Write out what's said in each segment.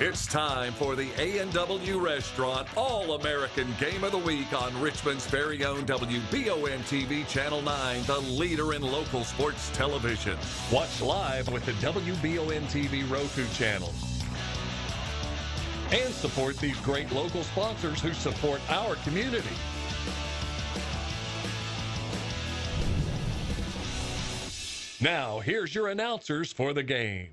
It's time for the A&W Restaurant All-American Game of the Week on Richmond's very own WBON-TV Channel 9, the leader in local sports television. Watch live with the WBON-TV Roku channel. And support these great local sponsors who support our community. Now, here's your announcers for the game.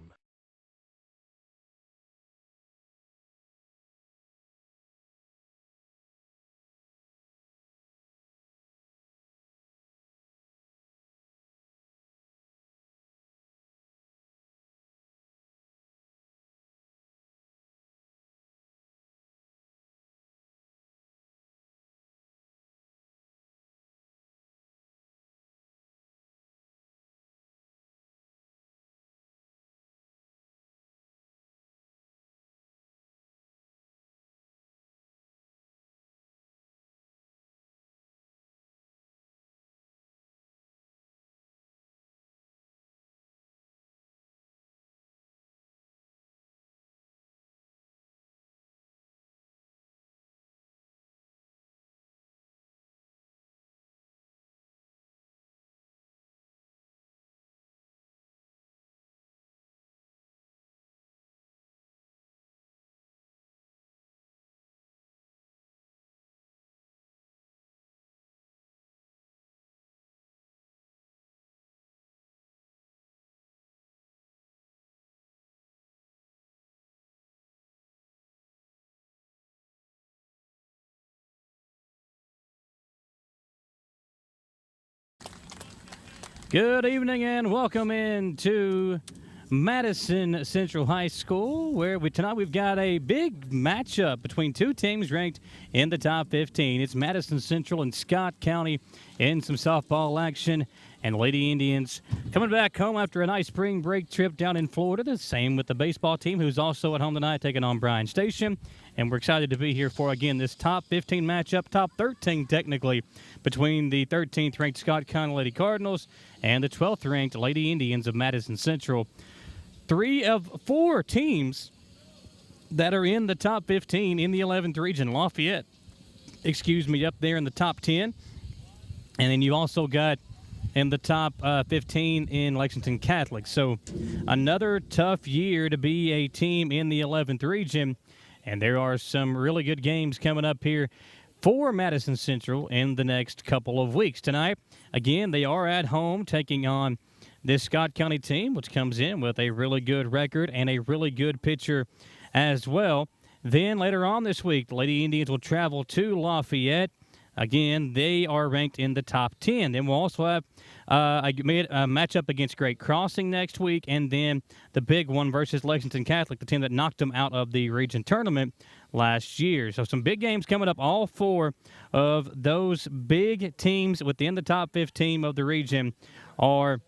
Good evening and welcome into Madison Central High School, where tonight we've got a big matchup between two teams ranked in the top 15. It's Madison Central and Scott County in some softball action, and Lady Indians coming back home after a nice spring break trip down in Florida. The same with the baseball team, who's also at home tonight taking on Bryan Station. And we're excited to be here for, again, this top 15 matchup, top 13 technically, between the 13th ranked Scott County Lady Cardinals and the 12th ranked Lady Indians of Madison Central. 3 of 4 teams that are in the top 15 in the 11th region. Lafayette, up there in the top 10. And then you also got in the top 15 in Lexington Catholic. So another tough year to be a team in the 11th region. And there are some really good games coming up here for Madison Central in the next couple of weeks. Tonight, again, they are at home taking on this Scott County team, which comes in with a really good record and a really good pitcher as well. Then later on this week, the Lady Indians will travel to Lafayette. Again, they are ranked in the top 10. Then we'll also have a matchup against Great Crossing next week, and then the big one versus Lexington Catholic, the team that knocked them out of the region tournament last year. So some big games coming up. All 4 of those big teams within the top 15 of the region are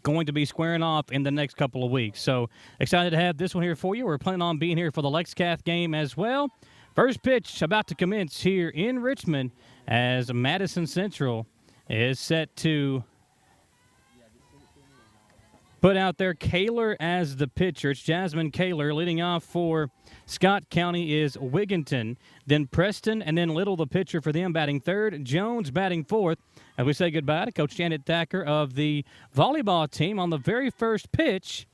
going to be squaring off in the next couple of weeks. So excited to have this one here for you. We're planning on being here for the LexCath game as well. First pitch about to commence here in Richmond as Madison Central is set to put out there Kaler as the pitcher. It's Jasmine Kaler. Leading off for Scott County is Wigginton, then Preston, and then Little, the pitcher for them, batting third. Jones batting fourth. As we say goodbye to Coach Janet Thacker of the volleyball team on the very first pitch.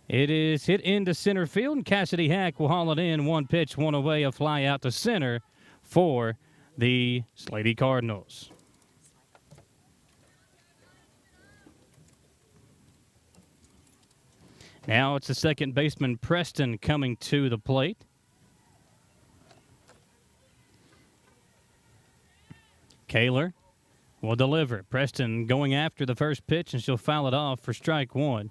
It is hit into center field, and Cassidy Hack will haul it in. One pitch, one away, a fly out to center for the Lady Cardinals. Now it's the second baseman, Preston, coming to the plate. Kaler will deliver. Preston going after the first pitch, and she'll foul it off for strike one.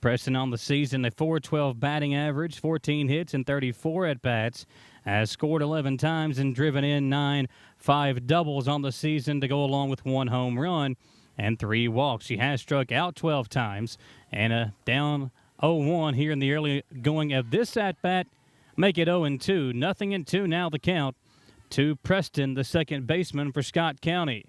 Preston on the season, a .412 batting average, 14 hits and 34 at-bats, has scored 11 times and driven in 9 5 doubles on the season to go along with 1 home run and 3 walks. She has struck out 12 times, and down 0-1 here in the early going of this at-bat, make it 0-2. Nothing in 2 now the count to Preston, the second baseman for Scott County.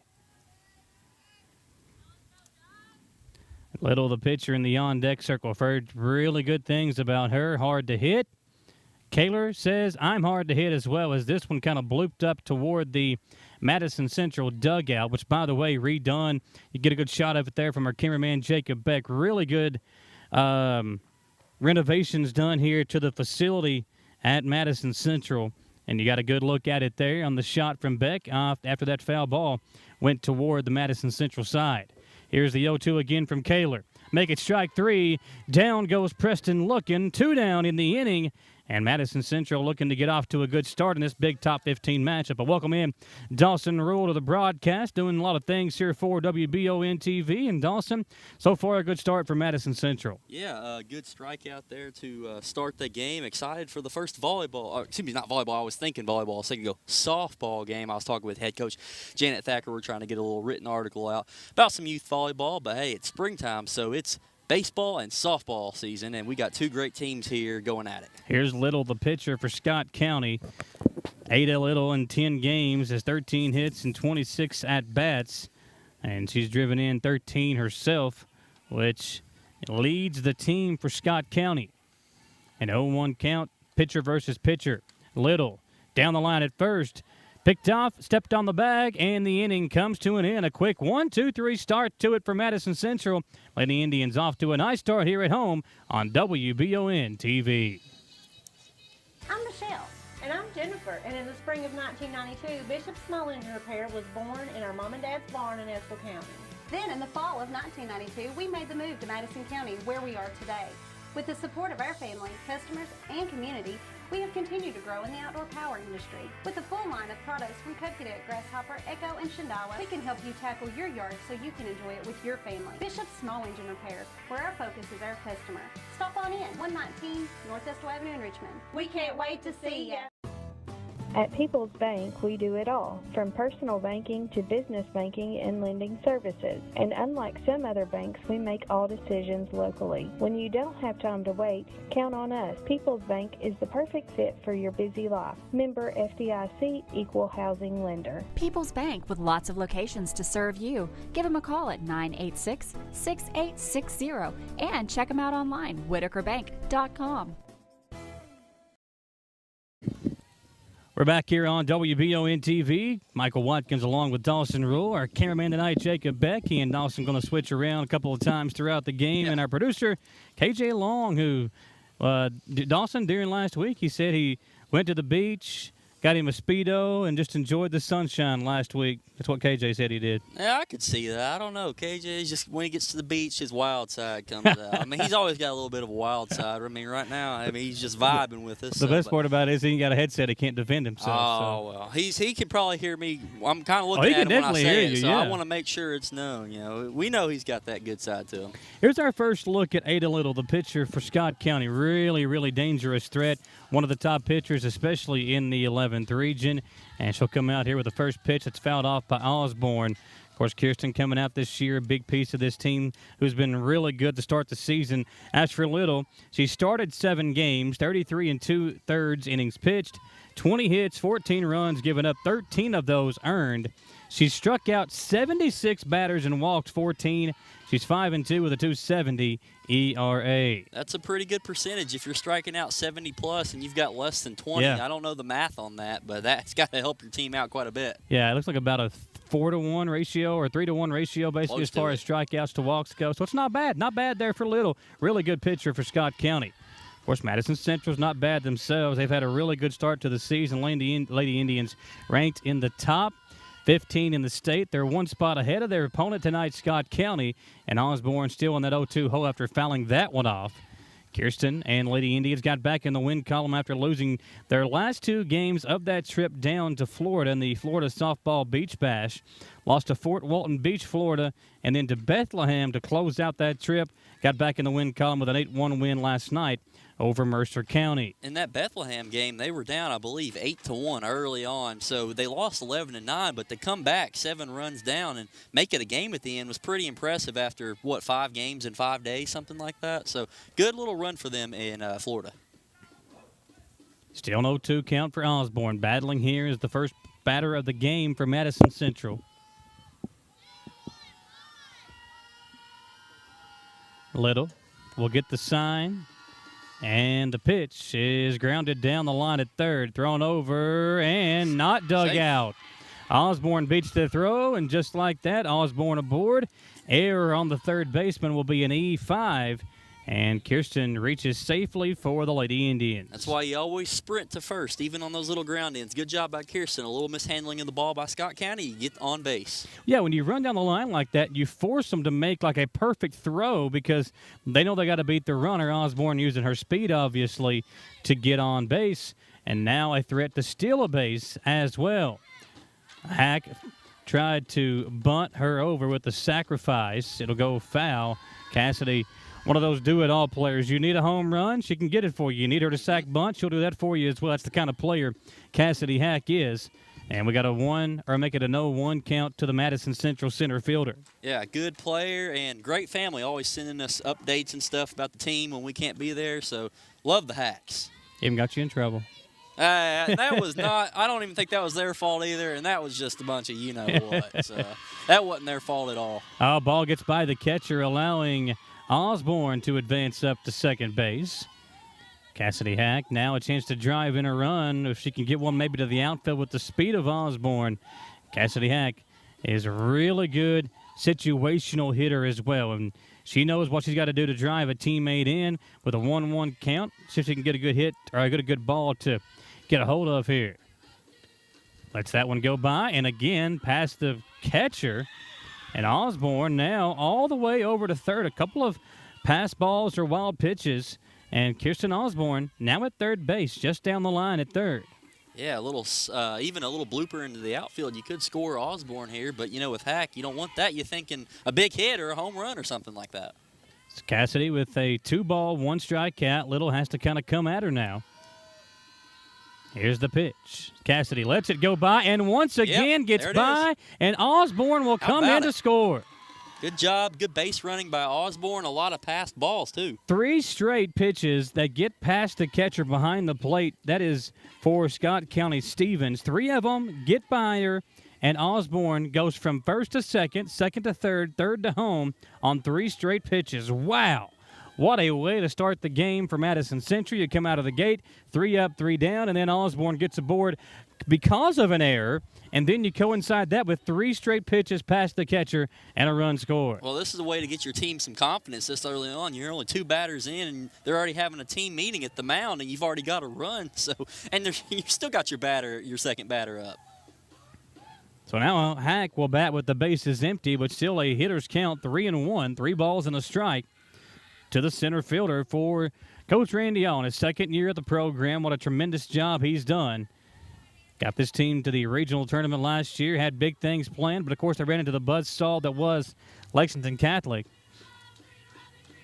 Little, the pitcher in the on-deck circle. I've heard really good things about her. Hard to hit. Kaler says, I'm hard to hit as well, as this one kind of blooped up toward the Madison Central dugout, which, by the way, redone. You get a good shot of it there from our cameraman, Jacob Beck. Really good renovations done here to the facility at Madison Central. And you got a good look at it there on the shot from Beck after that foul ball went toward the Madison Central side. Here's the 0-2 again from Kaler. Make it strike three. Down goes Preston looking. 2 down in the inning. And Madison Central looking to get off to a good start in this big top 15 matchup. But welcome in Dawson Rule to the broadcast, doing a lot of things here for WBON TV. And Dawson, so far a good start for Madison Central. Yeah, good strike out there to start the game. Excited for the first volleyball, excuse me, not volleyball, I was thinking volleyball a second ago, softball game. I was talking with head coach Janet Thacker. We're trying to get a little written article out about some youth volleyball. But, hey, it's springtime, so it's baseball and softball season, and we got 2 great teams here going at it. Here's Little, the pitcher for Scott County. Ada Little in 10 games has 13 hits and 26 at-bats, and she's driven in 13 herself, which leads the team for Scott County. An 0-1 count, pitcher versus pitcher. Little down the line at first. Picked off, stepped on the bag, and the inning comes to an end. A quick 1-2-3 start to it for Madison Central. Lady Indians off to a nice start here at home on WBON TV. I'm Michelle. And I'm Jennifer, and in the spring of 1992, Bishop Small Engine Repair was born in our mom and dad's barn in Estill County. Then in the fall of 1992, we made the move to Madison County, where we are today. With the support of our family, customers, and community, we have continued to grow in the outdoor power industry. With a full line of products from Cupcadet, Grasshopper, Echo, and Shindawa, we can help you tackle your yard so you can enjoy it with your family. Bishop Small Engine Repair, where our focus is our customer. Stop on in, 119 North Estill Avenue in Richmond. We can't wait to see ya. At People's Bank, we do it all, from personal banking to business banking and lending services. And unlike some other banks, we make all decisions locally. When you don't have time to wait, count on us. People's Bank is the perfect fit for your busy life. Member FDIC, Equal Housing Lender. People's Bank, with lots of locations to serve you. Give them a call at 986-6860 and check them out online, whitakerbank.com. We're back here on WBON TV. Michael Watkins along with Dawson Rule. Our cameraman tonight, Jacob Beck. He and Dawson going to switch around a couple of times throughout the game. And our producer, KJ Long, who, Dawson, during last week, he said he went to the beach, got him a Speedo, and just enjoyed the sunshine last week. That's what KJ said he did. Yeah, I could see that. I don't know. KJ's just, when he gets to the beach, his wild side comes out. I mean, he's always got a little bit of a wild side. I mean, right now, he's just vibing with us. The best part about it is he ain't got a headset. He can't defend himself. Oh, well. He can probably hear me. I'm kind of looking at him when I say it, so I want to make sure it's known. We know he's got that good side to him. Here's our first look at Ada Little, the pitcher for Scott County. Really, really dangerous threat. One of the top pitchers, especially in the 11th region. And she'll come out here with the first pitch that's fouled off by Osborne. Of course, Kirsten coming out this year, a big piece of this team who's been really good to start the season. As for Little, she started 7 games, 33 2/3 innings pitched, 20 hits, 14 runs, given up 13 of those earned. She struck out 76 batters and walked 14. She's 5-2 with a 2.70 ERA. That's a pretty good percentage if you're striking out 70+ and you've got less than 20. Yeah. I don't know the math on that, but that's got to help your team out quite a bit. Yeah, it looks like about a 4-to-1 ratio or 3-to-1 ratio, basically, as far as strikeouts to walks go. So it's not bad. Not bad there for Little. Really good pitcher for Scott County. Of course, Madison Central's not bad themselves. They've had a really good start to the season. Lady Indians ranked in the top 15 in the state. They're one spot ahead of their opponent tonight, Scott County, and Osborne still in that 0-2 hole after fouling that one off. Kirsten and Lady Indians got back in the win column after losing their last 2 games of that trip down to Florida in the Florida Softball Beach Bash. Lost to Fort Walton Beach, Florida, and then to Bethlehem to close out that trip. Got back in the win column with an 8-1 win last night over Mercer County. In that Bethlehem game, they were down, I believe, 8-1 early on. So they lost 11-9, but to come back 7 runs down and make it a game at the end was pretty impressive after, 5 games in 5 days, something like that. So good little run for them in Florida. Still no 2 count for Osborne. Battling here is the first batter of the game for Madison Central. Little will get the sign. And the pitch is grounded down the line at third. Thrown over and not dug Safe. out. Osborne beats the throw, and just like that, Osborne aboard. Error on the third baseman will be an E5. And Kirsten reaches safely for the Lady Indians. That's why you always sprint to first, even on those little ground ends. Good job by Kirsten. A little mishandling of the ball by Scott County. You get on base. Yeah, when you run down the line like that, you force them to make like a perfect throw because they know they got to beat the runner. Osborne using her speed, obviously, to get on base. And now a threat to steal a base as well. Hack tried to bunt her over with the sacrifice. It'll go foul. Cassidy, one of those do-it-all players. You need a home run, she can get it for you. You need her to sack bunt, she'll do that for you as well. That's the kind of player Cassidy Hack is. And we got make it a 0-1 count to the Madison Central center fielder. Yeah, good player and great family. Always sending us updates and stuff about the team when we can't be there. So, love the Hacks. Even got you in trouble. That was not – I don't even think that was their fault either, and that was just a bunch of you-know-what. So, that wasn't their fault at all. Oh, ball gets by the catcher, allowing Osborne to advance up to second base. Cassidy Hack now a chance to drive in a run. If she can get one maybe to the outfield with the speed of Osborne. Cassidy Hack is a really good situational hitter as well, and she knows what she's got to do to drive a teammate in with a 1-1 count. See if she can get a good hit or a good ball to get a hold of here. Lets that one go by, and again past the catcher. And Osborne now all the way over to third. A couple of pass balls or wild pitches. And Kirsten Osborne now at third base, just down the line at third. Yeah, even a little blooper into the outfield. You could score Osborne here, but, with Hack, you don't want that. You're thinking a big hit or a home run or something like that. It's Cassidy with a 2-ball, 1-strike count. Little has to kind of come at her now. Here's the pitch. Cassidy lets it go by and once again gets by, and Osborne will come in to score. Good job. Good base running by Osborne. A lot of passed balls, too. 3 straight pitches that get past the catcher behind the plate. That is for Scott County Stevens. 3 of them get by her, and Osborne goes from first to second, second to third, third to home on 3 straight pitches. Wow. What a way to start the game for Madison Central. You come out of the gate, 3 up, 3 down, and then Osborne gets aboard because of an error, and then you coincide that with 3 straight pitches past the catcher and a run scored. Well, this is a way to get your team some confidence this early on. You're only 2 batters in, and they're already having a team meeting at the mound, and you've already got a run. And you've still got your second batter up. So now Hack will bat with the bases empty, but still a hitter's count, 3-1, 3 balls and a strike to the center fielder for Coach Randy Allen. His second year at the program. What a tremendous job he's done. Got this team to the regional tournament last year, had big things planned, but of course they ran into the buzzsaw that was Lexington Catholic.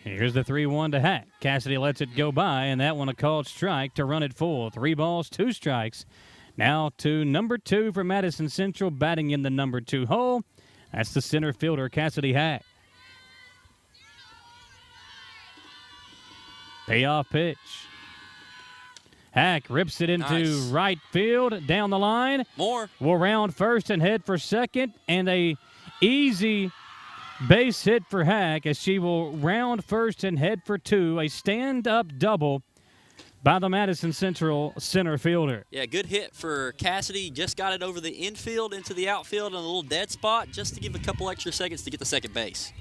Here's the 3-1 to Hack. Cassidy lets it go by, and that one a called strike to run it full. 3 balls, 2 strikes. Now to number 2 for Madison Central, batting in the number 2 hole. That's the center fielder, Cassidy Hack. Payoff pitch. Hack rips it into right field, down the line. More. Will round first and head for second, and a easy base hit for Hack as she will round first and head for 2. A stand-up double by the Madison Central center fielder. Yeah, good hit for Cassidy. Just got it over the infield into the outfield in a little dead spot just to give a couple extra seconds to get to second base.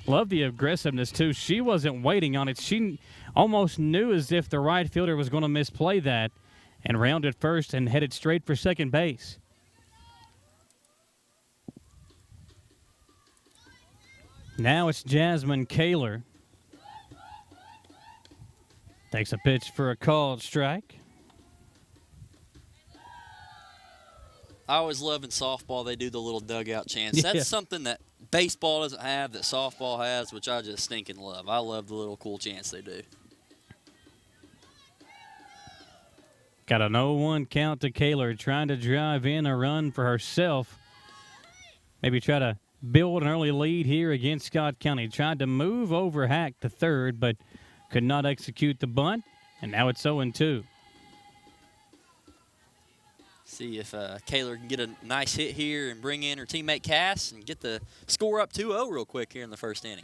Love the aggressiveness, too. She wasn't waiting on it. She almost knew as if the right fielder was going to misplay that and rounded first and headed straight for second base. Now it's Jasmine Kaler. Takes a pitch for a called strike. I always love in softball they do the little dugout chants. Yeah. That's something that baseball doesn't have that softball has, which I just stinking love. I love the little cool chants they do. Got an 0-1 count to Kaler, trying to drive in a run for herself. Maybe try to build an early lead here against Scott County. Tried to move over Hack to third, but could not execute the bunt, and now it's 0-2. See if Kaler can get a nice hit here and bring in her teammate Cass and get the score up 2-0 real quick here in the first inning.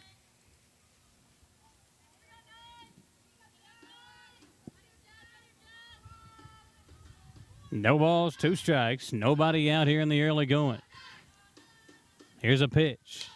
No balls, 2 strikes. Nobody out here in the early going. Here's a pitch.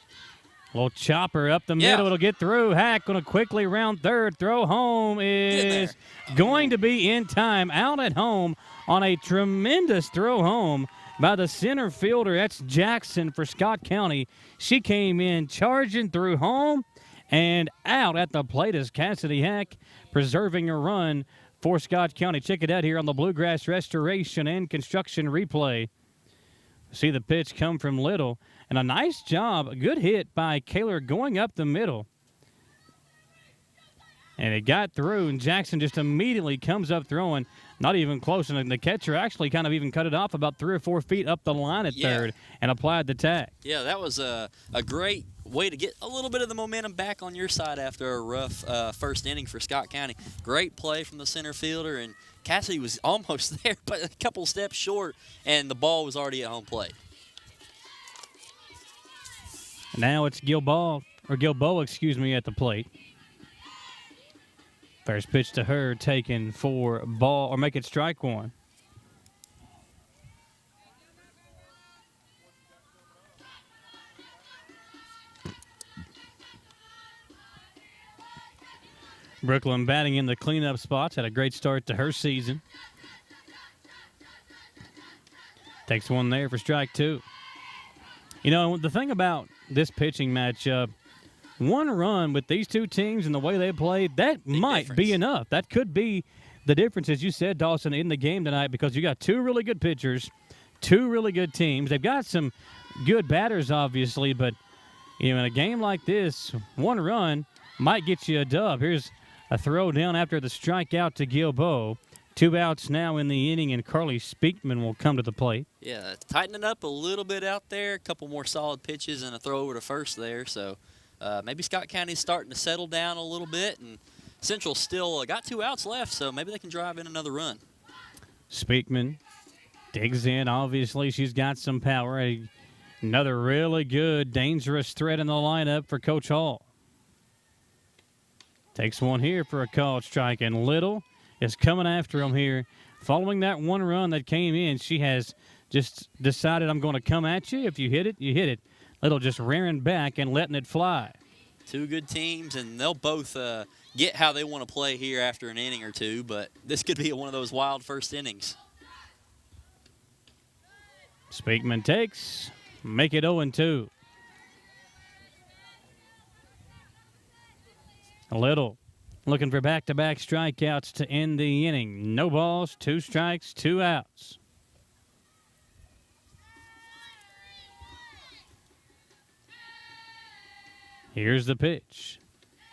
A little chopper up the middle. It'll get through. Hack going to quickly round third. Throw home is going to be in time. Out at home on a tremendous throw home by the center fielder. That's Jackson for Scott County. She came in charging through home and out at the plate is Cassidy Hack, preserving a run for Scott County. Check it out here on the Bluegrass Restoration and Construction Replay. See the pitch come from Little. And a nice job, a good hit by Kaler going up the middle. And it got through, and Jackson just immediately comes up throwing, not even close. And the catcher actually kind of even cut it off about 3 or 4 feet up the line at third and applied the tag. Yeah, that was a great way to get a little bit of the momentum back on your side after a rough first inning for Scott County. Great play from the center fielder, and Cassidy was almost there, but a couple steps short, and the ball was already at home plate. Now it's Gilboa, at the plate. First pitch to her taken for ball, or make it strike one. Brooklyn batting in the cleanup spots. Had a great start to her season. Takes one there for strike 2. You know, the thing about this pitching matchup, 1 run with these 2 teams and the way they played, that might be enough. That could be the difference, as you said, Dawson, in the game tonight, because you got 2 really good pitchers, 2 really good teams. They've got some good batters, obviously, but you know, in a game like this, 1 run might get you a dub. Here's a throw down after the strikeout to Gilboa. 2 outs now in the inning, and Carly Speakman will come to the plate. Yeah, tightening up a little bit out there. A couple more solid pitches and a throw over to first there. So maybe Scott County's starting to settle down a little bit, and Central still got 2 outs left, so maybe they can drive in another run. Speakman digs in. Obviously, she's got some power. Another really good, dangerous threat in the lineup for Coach Hall. Takes one here for a called strike, and Little is coming after him here. Following that 1 run that came in, she has just decided, I'm going to come at you. If you hit it, you hit it. Little just rearing back and letting it fly. 2 good teams, and they'll both get how they want to play here after an inning or 2, but this could be one of those wild first innings. Speakman takes, make it 0-2. Little looking for back-to-back strikeouts to end the inning. No balls, 2 strikes, 2 outs. Here's the pitch.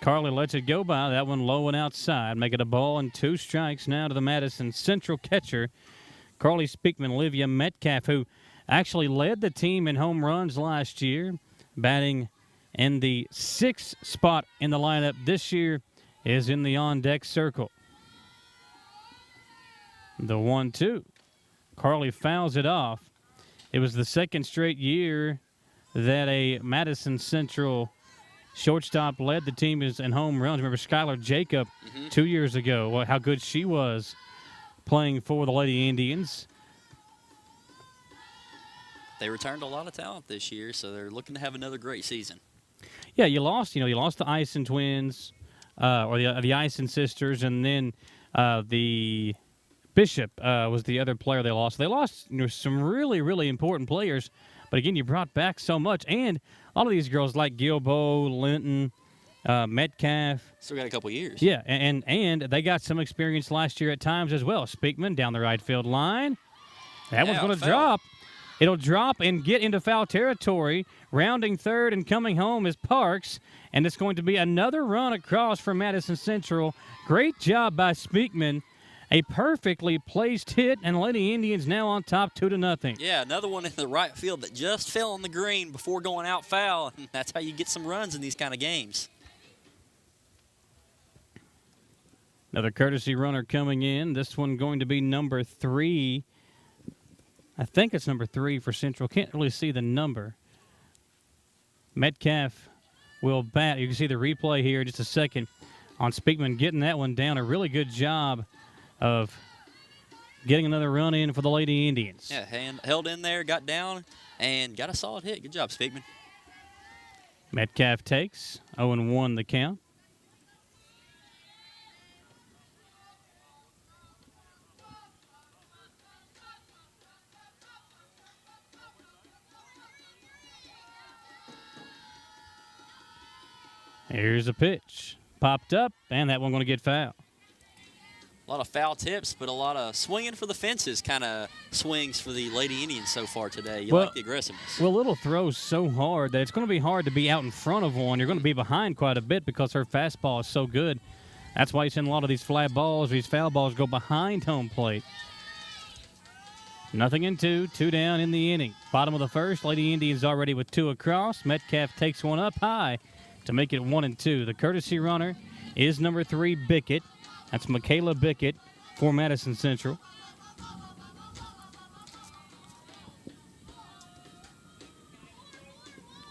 Carly lets it go by. That one low and outside. Make it a ball and 2 strikes now to the Madison Central catcher, Carly Speakman. Olivia Metcalf, who actually led the team in home runs last year, batting in the 6th spot in the lineup this year, is in the on-deck circle. The 1-2. Carly fouls it off. It was the 2nd straight year that a Madison Central shortstop led the team in home runs. Remember Skylar Jacob 2 years ago, how good she was playing for the Lady Indians. They returned a lot of talent this year, so they're looking to have another great season. Yeah, you lost the Ison twins, or the Ison sisters, and then the Bishop was the other player they lost. They lost some really, really important players, but again, you brought back so much. And all of these girls like Gilboa, Linton, Metcalf. Still got a couple years. Yeah, and they got some experience last year at times as well. Speakman down the right field line. That one's going to drop. It'll drop and get into foul territory. Rounding third and coming home is Parks. And it's going to be another run across for Madison Central. Great job by Speakman. A perfectly placed hit, and Lady Indians now on top 2-0. Yeah, another one in the right field that just fell on the green before going out foul. That's how you get some runs in these kind of games. Another courtesy runner coming in. This one going to be number 3. I think it's number 3 for Central. Can't really see the number. Metcalf will bat. You can see the replay here in just a second on Speakman getting that one down. A really good job of getting another run in for the Lady Indians. Yeah, held in there, got down, and got a solid hit. Good job, Speakman. Metcalf takes 0-1 the count. Here's a pitch. Popped up, and that one going to get fouled. A lot of foul tips, but a lot of swinging for the fences kind of swings for the Lady Indians so far today. You like the aggressiveness. Well, Little throws so hard that it's going to be hard to be out in front of one. You're going to be behind quite a bit because her fastball is so good. That's why you're seeing a lot of these fly balls, these foul balls go behind home plate. Nothing in two down in the inning. Bottom of the first, Lady Indians already with 2 across. Metcalf takes one up high to make it 1-2. The courtesy runner is number 3, Bickett. That's Michaela Bickett for Madison Central.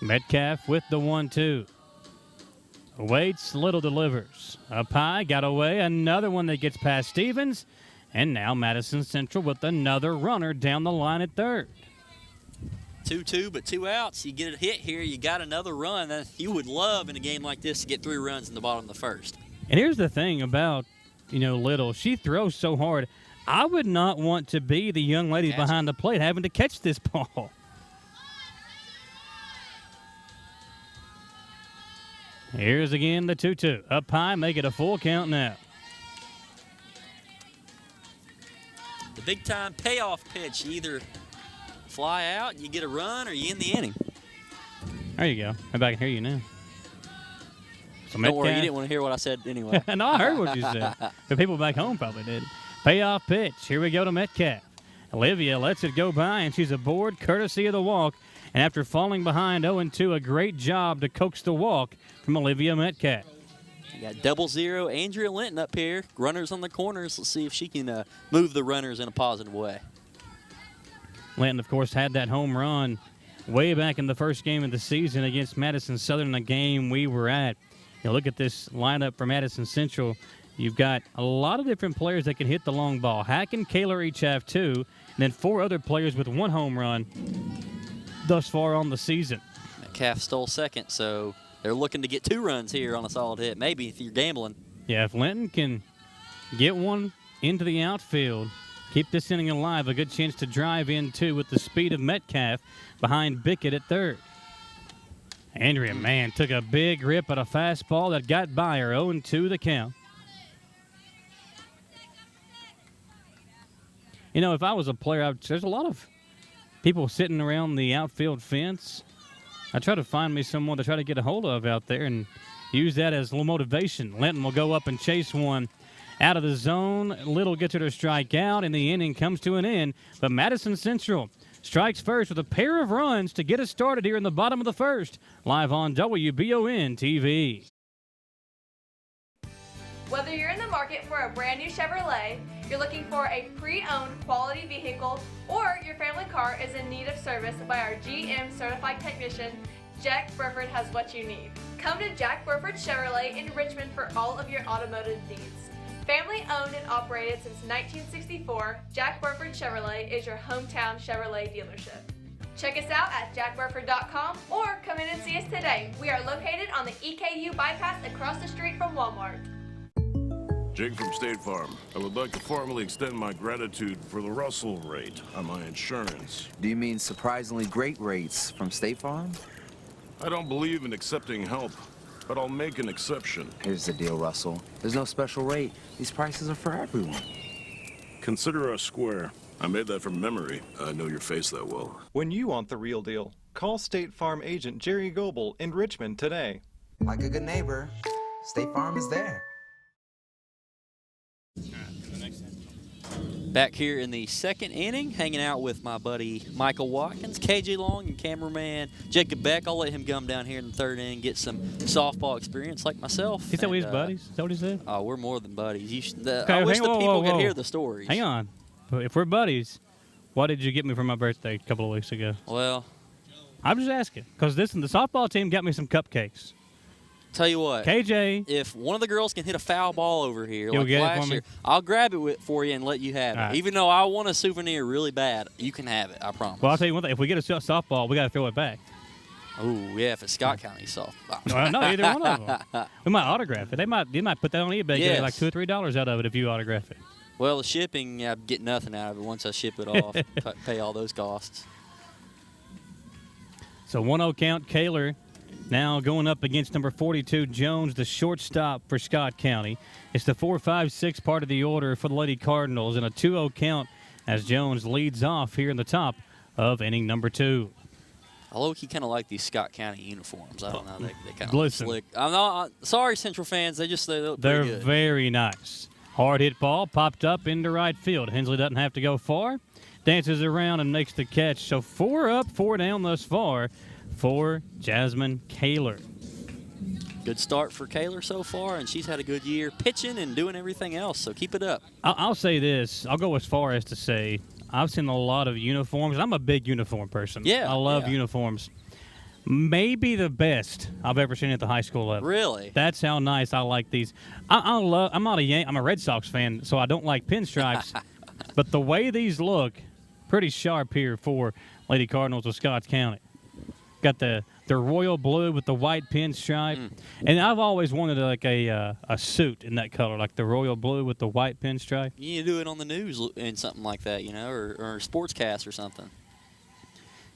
Metcalf with the 1-2. Waits, Little delivers. Up high, got away. Another one that gets past Stevens. And now Madison Central with another runner down the line at third. 2-2, but 2 outs. You get a hit here, you got another run. You would love in a game like this to get 3 runs in the bottom of the first. And here's the thing about, Little. She throws so hard. I would not want to be the young lady behind the plate having to catch this ball. Here's again the 2-2. Up high, make it a full count now. The big-time payoff pitch. You either fly out, you get a run, or you end the inning. There you go. Maybe I can hear you now. So Don't worry, you didn't want to hear what I said anyway. No, I heard what you said. The people back home probably did. Payoff pitch. Here we go to Metcalf. Olivia lets it go by, and she's aboard courtesy of the walk. And after falling behind 0-2, a great job to coax the walk from Olivia Metcalf. You got 0 Andrea Linton up here. Runners on the corners. Let's see if she can move the runners in a positive way. Linton, of course, had that home run way back in the first game of the season against Madison Southern, the game we were at. Look at this lineup for Madison Central. You've got a lot of different players that can hit the long ball. Hack and Kaler each have 2, and then 4 other players with 1 home run thus far on the season. Metcalf stole second, so they're looking to get 2 runs here on a solid hit, maybe if you're gambling. Yeah, if Linton can get one into the outfield, keep this inning alive, a good chance to drive in, too, with the speed of Metcalf behind Bickett at third. Andrea, man, took a big rip at a fastball that got by her. 0-2 the count. If I was a player, there's a lot of people sitting around the outfield fence. I try to find me someone to try to get a hold of out there and use that as a little motivation. Linton will go up and chase one out of the zone. Little gets her to strike out, and the inning comes to an end. But Madison Central strikes first with a pair of runs to get us started here in the bottom of the first. Live on WBON TV. Whether you're in the market for a brand new Chevrolet, you're looking for a pre-owned quality vehicle, or your family car is in need of service by our GM certified technician, Jack Burford has what you need. Come to Jack Burford Chevrolet in Richmond for all of your automotive needs. Family owned and operated since 1964, Jack Burford Chevrolet is your hometown Chevrolet dealership. Check us out at jackburford.com or come in and see us today. We are located on the EKU bypass across the street from Walmart. Jake from State Farm. I would like to formally extend my gratitude for the Russell rate on my insurance. Do you mean surprisingly great rates from State Farm? I don't believe in accepting help, but I'll make an exception. Here's the deal, Russell. There's no special rate. These prices are for everyone. Consider us square. I made that from memory. I know your face that well. When you want the real deal, call State Farm agent Jerry Goebel in Richmond today. Like a good neighbor, State Farm is there. Back here in the second inning, hanging out with my buddy Michael Watkins, KJ Long, and cameraman Jacob Beck. I'll let him come down here in the third inning, get some softball experience like myself. He said we was buddies? Is that what he said? Oh, we're more than buddies. Okay, I wish the people could hear the stories. Hang on. If we're buddies, what did you get me for my birthday a couple of weeks ago? Well, I'm just asking, because the softball team got me some cupcakes. Tell you what, KJ. If one of the girls can hit a foul ball over here, You'll like get it last for me? year, I'll grab it for you and let you have it. Right. Even though I want a souvenir really bad, you can have it. I promise. Well, I'll tell you one thing. If we get a softball, we got to throw it back. Oh, yeah, if it's Scott County softball. Well, no, either one of them. We might autograph it. They might put that on eBay. Yes. Get like $2 or $3 out of it if you autograph it. Well, the shipping, I get nothing out of it once I ship it off. Pay all those costs. So 1-0 count, Kaler now going up against number 42, Jones, the shortstop for Scott County. It's the 4-5-6 part of the order for the Lady Cardinals, and a 2-0 count as Jones leads off here in the top of inning number 2. I low-key kind of like these Scott County uniforms. I don't know. They kind of Listen. slick. Sorry, Central fans. They look They're pretty good. very nice. Hard hit ball popped up into right field. Hensley doesn't have to go far. Dances around and makes the catch. So 4 up, 4 down thus far for Jasmine Kaler. Good start for Kaler so far, and she's had a good year pitching and doing everything else, so keep it up. I'll say this. I'll go as far as to say I've seen a lot of uniforms. I'm a big uniform person. Yeah, I love uniforms. Maybe the best I've ever seen at the high school level. Really? That's how nice I like these. I'm a Red Sox fan, so I don't like pinstripes. But the way these look, pretty sharp here for Lady Cardinals of Scotts County. Got the royal blue with the white pinstripe. And I've always wanted like a suit in that color, like the royal blue with the white pinstripe. You need to do it on the news and something like that, or a sportscast or something.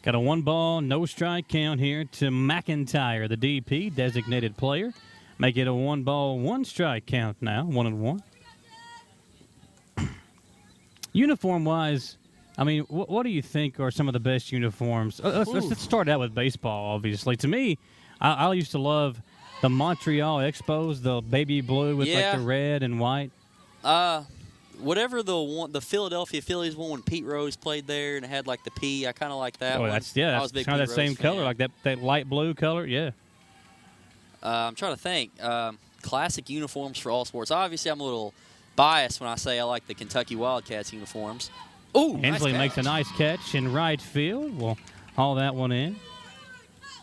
Got a 1-ball, no strike count here to McIntyre, the DP, designated player. Make it a 1-ball, 1-strike count now, 1-1. Uniform-wise, I mean, what do you think are some of the best uniforms? Let's start out with baseball, obviously. To me, I used to love the Montreal Expos, the baby blue with like the red and white. Whatever the Philadelphia Phillies one when Pete Rose played there and it had like the P, I kind of like that one. That's kind of that same color, like that light blue color, yeah. I'm trying to think. Classic uniforms for all sports. Obviously, I'm a little biased when I say I like the Kentucky Wildcats uniforms. Ooh, Hensley nice makes a nice catch in right field. We'll haul that one in.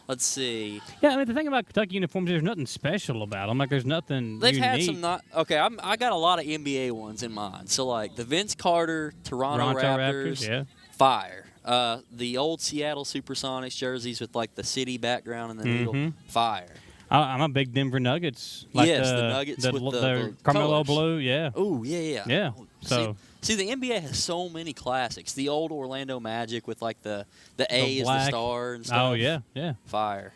Let's see. Yeah, I mean, the thing about Kentucky uniforms, there's nothing special about them. Like, there's nothing They've unique. had some not – okay, I got a lot of NBA ones in mind. So, like, the Vince Carter Toronto Raptors, yeah. fire. The old Seattle Supersonics jerseys with, like, the city background in the middle, fire. I'm a big Denver Nuggets. Like yes, the Nuggets with the Carmelo colors. blue, yeah. Oh, yeah. Yeah, so – See, the NBA has so many classics. The old Orlando Magic with, like, the A is the black. star and stuff. Oh, yeah. Fire.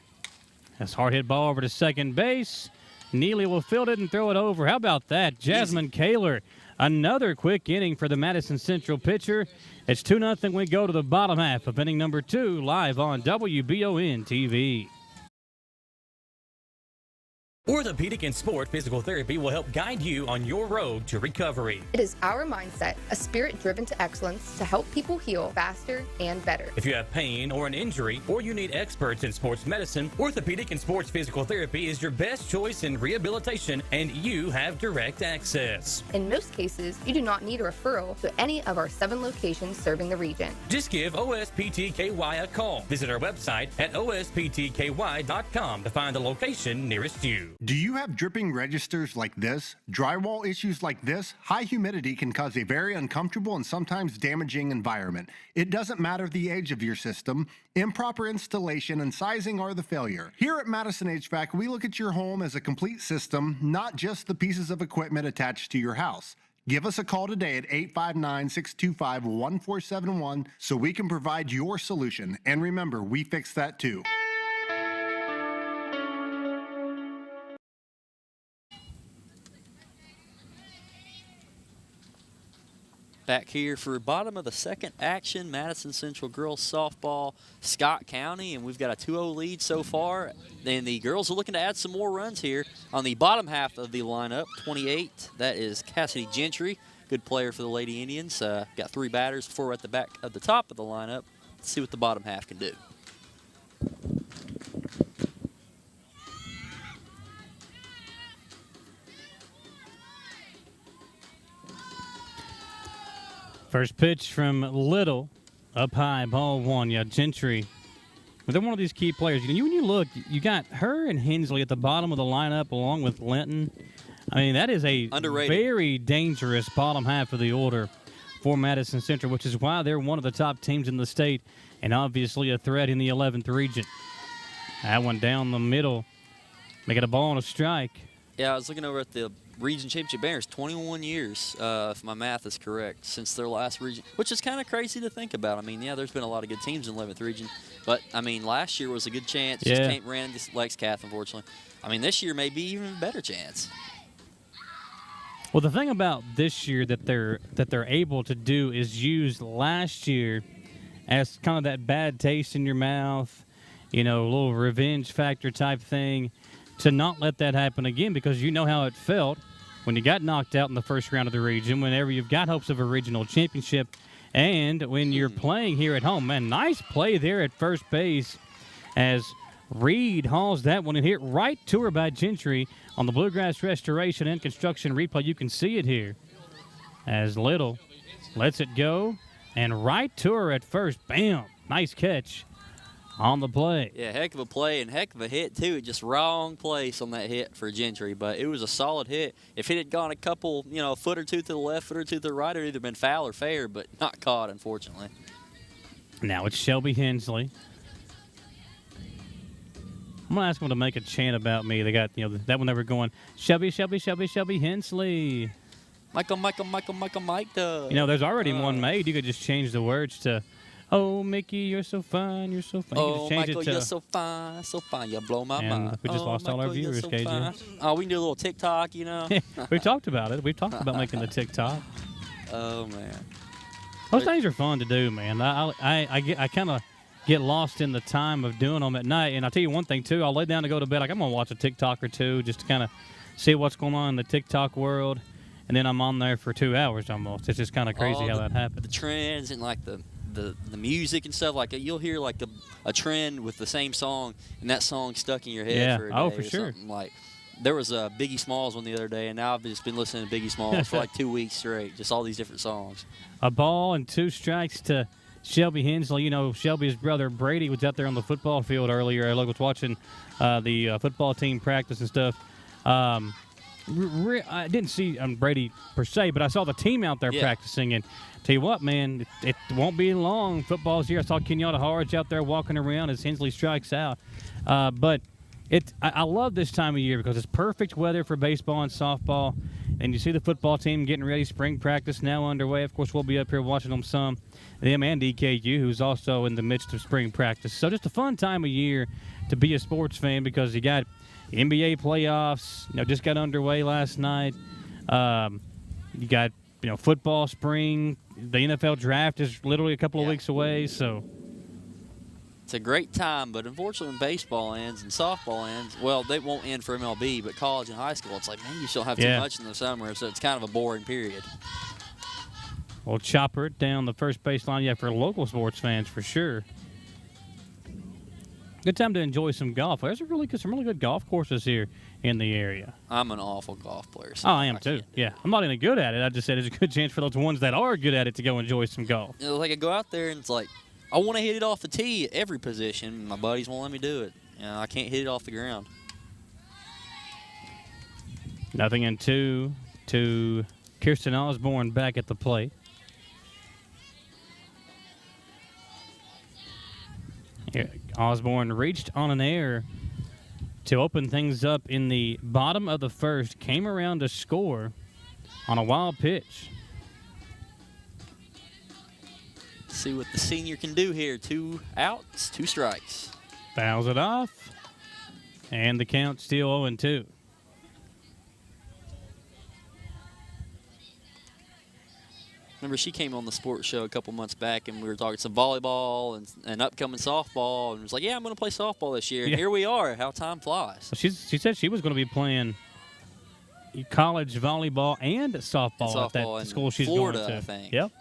That's hard hit ball over to second base. Neely will field it and throw it over. How about that? Jasmine Kaler, another quick inning for the Madison Central pitcher. It's 2-0. We go to the bottom half of inning number 2 live on WBON TV. Orthopedic and Sport Physical Therapy will help guide you on your road to recovery. It is our mindset, a spirit driven to excellence to help people heal faster and better. If you have pain or an injury, or you need experts in sports medicine, Orthopedic and Sports Physical Therapy is your best choice in rehabilitation, and you have direct access. In most cases, you do not need a referral to any of our 7 locations serving the region. Just give OSPTKY a call. Visit our website at osptky.com to find the location nearest you. Do you have dripping registers like this? Drywall issues like this? High humidity can cause a very uncomfortable and sometimes damaging environment. It doesn't matter the age of your system. Improper installation and sizing are the failure. Here at Madison HVAC, we look at your home as a complete system, not just the pieces of equipment attached to your house. Give us a call today at 859-625-1471 so we can provide your solution. And remember, we fix that too. Back here for bottom of the second action, Madison Central girls softball, Scott County, and we've got a 2-0 lead so far. And the girls are looking to add some more runs here on the bottom half of the lineup. 28, that is Cassidy Gentry, good player for the Lady Indians. Got 3 batters before we're at the back of the top of the lineup. Let's see what the bottom half can do. First pitch from Little, up high, ball 1. Yeah, Gentry But they're one of these key players. When you look, you got her and Hensley at the bottom of the lineup along with Linton. I mean, that is a very dangerous bottom half of the order for Madison Central, which is why they're one of the top teams in the state and obviously a threat in the 11th region. That one down the middle. Making a ball and a strike. Yeah, I was looking over at the region championship banners. 21 years, if my math is correct, since their last region, which is kind of crazy to think about. I mean, yeah, there's been a lot of good teams in the 11th region, but, I mean, last year was a good chance. Yeah. Just ran into Lexcath, unfortunately. I mean, this year may be even a better chance. Well, the thing about this year that they're able to do is use last year as kind of that bad taste in your mouth, a little revenge factor type thing, to not let that happen again, because you know how it felt when you got knocked out in the first round of the region, whenever you've got hopes of a regional championship, and when you're playing here at home. Man, nice play there at first base as Reed hauls that one and hit right to her by Gentry on the Bluegrass Restoration and Construction replay. You can see it here as Little lets it go and right to her at first. Bam! Nice catch on the play. Yeah, heck of a play and heck of a hit, too. Just wrong place on that hit for Gentry, but it was a solid hit. If it had gone a couple, a foot or two to the left, foot or two to the right, it would either been foul or fair, but not caught, unfortunately. Now it's Shelby Hensley. I'm going to ask them to make a chant about me. They got, that one they were going, Shelby, Shelby, Shelby, Shelby Hensley. Michael, Michael, Michael, Michael, Mike. There's already one made. You could just change the words to, oh, Mickey, you're so fine, you're so fine. Oh, Michael, you're so fine, you blow my mind. We just lost Michael, all our viewers, so KJ. Oh, we can do a little TikTok, We've talked about it. We've talked about making the TikTok. Oh, man. Those things are fun to do, man. I kind of get lost in the time of doing them at night. And I'll tell you one thing, too. I'll lay down to go to bed. I'm going to watch a TikTok or two just to kind of see what's going on in the TikTok world. And then I'm on there for 2 hours almost. It's just kind of crazy how that happens. The trends and, the music and stuff. You'll hear, a trend with the same song, and that song stuck in your head for a day. For sure. There was a Biggie Smalls one the other day, and now I've just been listening to Biggie Smalls for 2 weeks straight, just all these different songs. A ball and 2 strikes to Shelby Hensley. Shelby's brother Brady was out there on the football field earlier. I was watching the football team practice and stuff. I didn't see Brady per se, but I saw the team out there practicing. And tell you what, man, it won't be long. Football's here. I saw Kenyatta Harge out there walking around as Hensley strikes out. But I love this time of year because it's perfect weather for baseball and softball. And you see the football team getting ready. Spring practice now underway. Of course, we'll be up here watching them some. Them and EKU, who's also in the midst of spring practice. So just a fun time of year to be a sports fan because you got NBA playoffs, just got underway last night. You got, football spring. The NFL draft is literally a couple of weeks away, so it's a great time, but unfortunately when baseball ends and softball ends, well, they won't end for MLB, but college and high school, it's like, man, you still have too much in the summer, so it's kind of a boring period. Well, chopper it down the first baseline, for local sports fans for sure. Good time to enjoy some golf. There's some really good golf courses here in the area. I'm an awful golf player. So I am too. Yeah, I'm not even good at it. I just said there's a good chance for those ones that are good at it to go enjoy some golf. I go out there and it's like, I want to hit it off the tee at every position. My buddies won't let me do it. I can't hit it off the ground. Nothing in 2 to Kirsten Osborne back at the plate. Here, Osborne reached on an error to open things up in the bottom of the first. Came around to score on a wild pitch. See what the senior can do here. 2 outs, 2 strikes. Fouls it off. And the count still 0-2. Remember, she came on the sports show a couple months back, and we were talking some volleyball and upcoming softball, and was like, yeah, I'm going to play softball this year. And here we are. How time flies. She said she was going to be playing college volleyball and softball at that school she's Florida, going to. I think. Yep.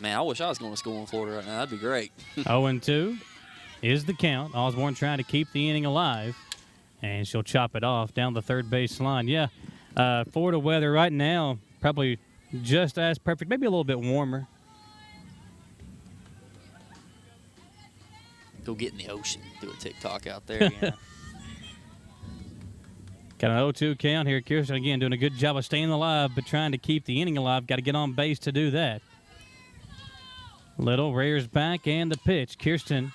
Man, I wish I was going to school in Florida right now. That'd be great. 0-2 is the count. Osborne trying to keep the inning alive, and she'll chop it off down the third base line. Yeah, Florida weather right now probably just as perfect, maybe a little bit warmer. go get in the ocean, do a TikTok out there. You know? Got an 0-2 count here. Kirsten again doing a good job of staying alive, but trying to keep the inning alive. Got to get on base to do that. Little rears back and the pitch. Kirsten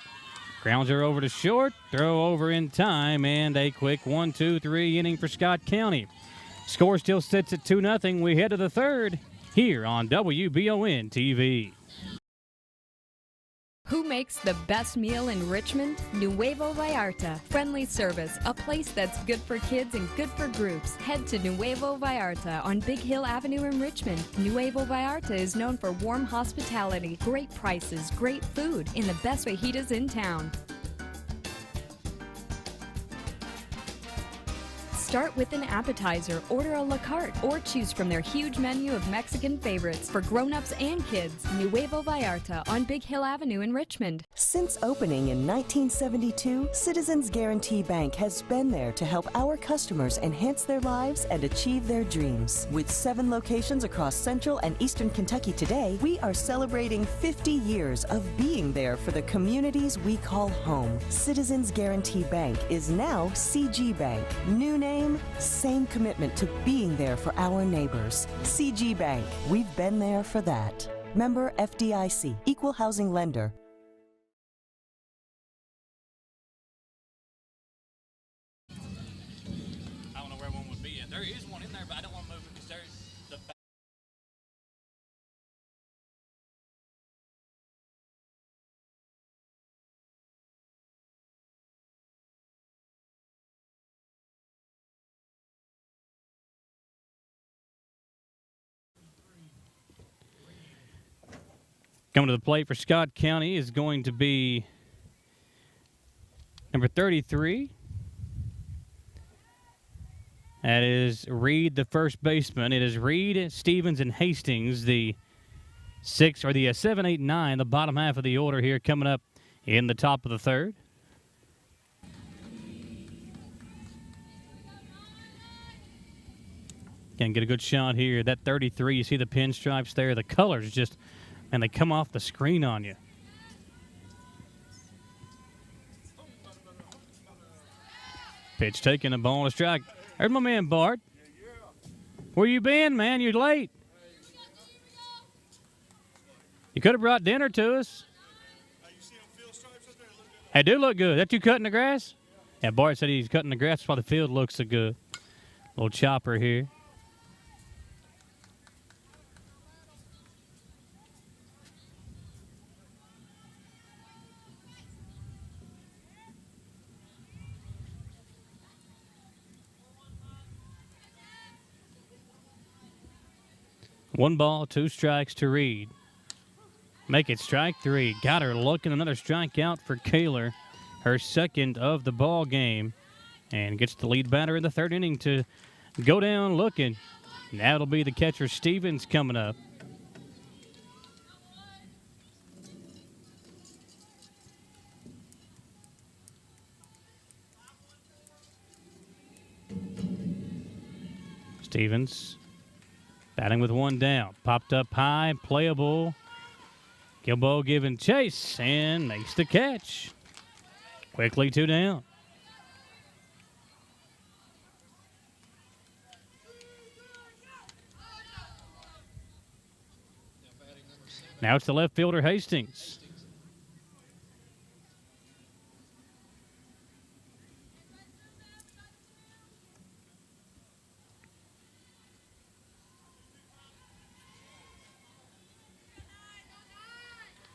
grounds her over to short. Throw over in time and a quick 1-2-3 inning for Scott County. Score still sits at 2-0. We head to the third here on WBON TV. Who makes the best meal in Richmond? Nuevo Vallarta. Friendly service, a place that's good for kids and good for groups. Head to Nuevo Vallarta on Big Hill Avenue in Richmond. Nuevo Vallarta is known for warm hospitality, great prices, great food, and the best fajitas in town. Start with an appetizer, order a la carte, or choose from their huge menu of Mexican favorites for grown-ups and kids. Nuevo Vallarta on Big Hill Avenue in Richmond. Since opening in 1972, Citizens Guarantee Bank has been there to help our customers enhance their lives and achieve their dreams. With 7 locations across Central and Eastern Kentucky today, we are celebrating 50 years of being there for the communities we call home. Citizens Guarantee Bank is now CG Bank. New name, same commitment to being there for our neighbors. CG Bank, we've been there for that. Member FDIC, Equal Housing Lender. I don't know where one would be at. There is one in there, but I don't want to move it because there's the back. Coming to the plate for Scott County is going to be number 33. That is Reed, the first baseman. It is Reed, Stevens, and Hastings, the 7, 8, 9, the bottom half of the order here coming up in the top of the third. Can get a good shot here. That 33, you see the pinstripes there. The colors just, and they come off the screen on you. Pitch taken, a ball and a strike. There's my man, Bart. Where you been, man? You're late. You could have brought dinner to us. They do look good. That you cutting the grass? Yeah, Bart said he's cutting the grass. That's why the field looks so good. Little chopper here. One ball, 2 strikes to Reed. Make it strike 3. Got her looking. Another strikeout for Kaler, her second of the ball game, and gets the lead batter in the third inning to go down looking. Now it'll be the catcher Stevens coming up. Stevens batting with 1 down. Popped up high, playable. Gilbo giving chase and makes the catch. Quickly 2 down. Now it's the left fielder Hastings.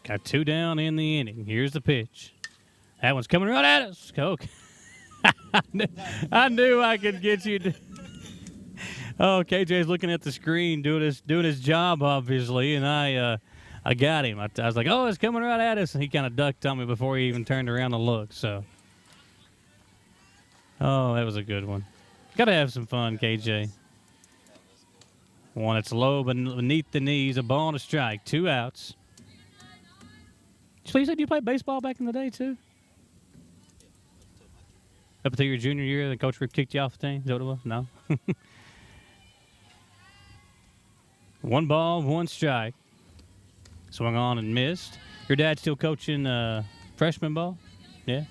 Got 2 down in the inning. Here's the pitch. That one's coming right at us. Okay. I knew I could get you. Oh, KJ's looking at the screen, doing his job, obviously, and I got him. I was like, oh, it's coming right at us, and he kind of ducked on me before he even turned around to look. So, oh, that was a good one. Got to have some fun, KJ. One that's low beneath the knees, a ball and a strike, 2 outs. So you said you played baseball back in the day, too? Up until your junior year, the coach kicked you off the team? Is that what it was? No? 1 ball, 1 strike. Swung on and missed. Your dad still coaching freshman ball? Yeah.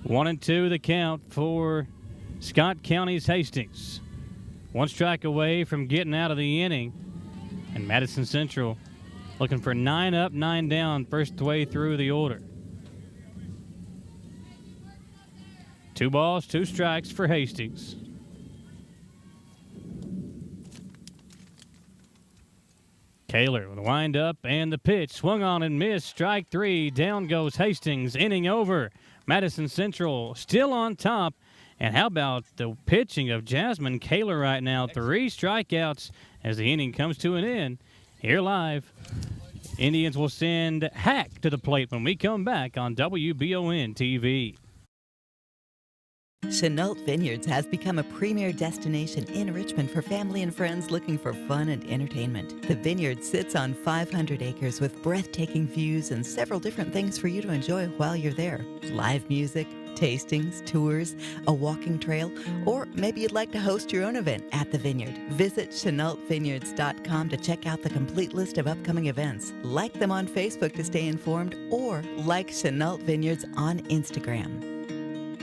1-2 the count for Scott County's Hastings. One strike away from getting out of the inning. And Madison Central looking for 9 up, 9 down, first way through the order. 2 balls, 2 strikes for Hastings. Kaler with the wind-up and the pitch. Swung on and missed. Strike 3. Down goes Hastings. Inning over. Madison Central still on top. And how about the pitching of Jasmine Kaler right now? 3 strikeouts as the inning comes to an end. Here live, Indians will send Hack to the plate when we come back on WBON TV. Chenault Vineyards has become a premier destination in Richmond for family and friends looking for fun and entertainment. The vineyard sits on 500 acres with breathtaking views and several different things for you to enjoy while you're there. Live music, tastings, tours, a walking trail, or maybe you'd like to host your own event at the vineyard. Visit ChenaultVineyards.com to check out the complete list of upcoming events. Like them on Facebook to stay informed, or like Chenault Vineyards on Instagram.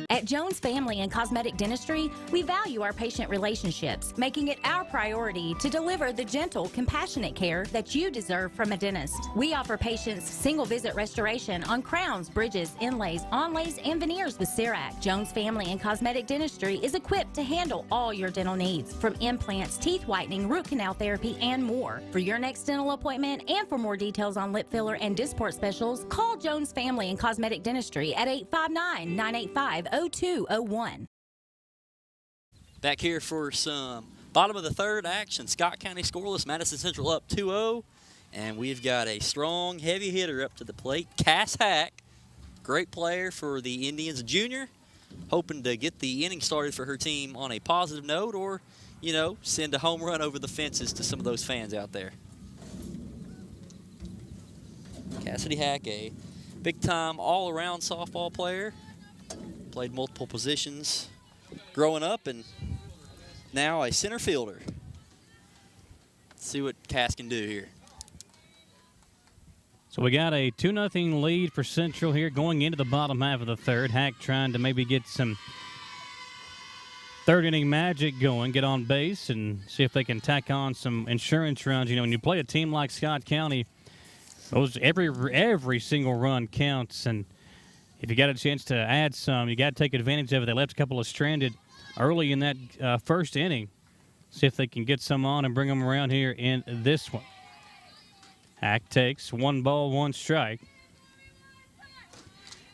At Jones Family and Cosmetic Dentistry, we value our patient relationships, making it our priority to deliver the gentle, compassionate care that you deserve from a dentist. We offer patients single-visit restoration on crowns, bridges, inlays, onlays, and veneers with CERAC. Jones Family and Cosmetic Dentistry is equipped to handle all your dental needs, from implants, teeth whitening, root canal therapy, and more. For your next dental appointment and for more details on lip filler and Dysport specials, call Jones Family and Cosmetic Dentistry at 859-985-0201. Back here for some bottom of the third action. Scott County scoreless, Madison Central up 2-0. And we've got a strong, heavy hitter up to the plate, Cass Hack. Great player for the Indians, a junior. Hoping to get the inning started for her team on a positive note, or, you know, send a home run over the fences to some of those fans out there. Cassidy Hack, a big-time all-around softball player. Played multiple positions growing up, and now a center fielder. Let's see what Cass can do here. So we got a 2-0 lead for Central here going into the bottom half of the third. Hack trying to maybe get some third inning magic going, get on base, and see if they can tack on some insurance runs. You know, when you play a team like Scott County, those every single run counts, and if you got a chance to add some, you got to take advantage of it. They left a couple of stranded early in that first inning. See if they can get some on and bring them around here in this one. Hack takes 1 ball, 1 strike.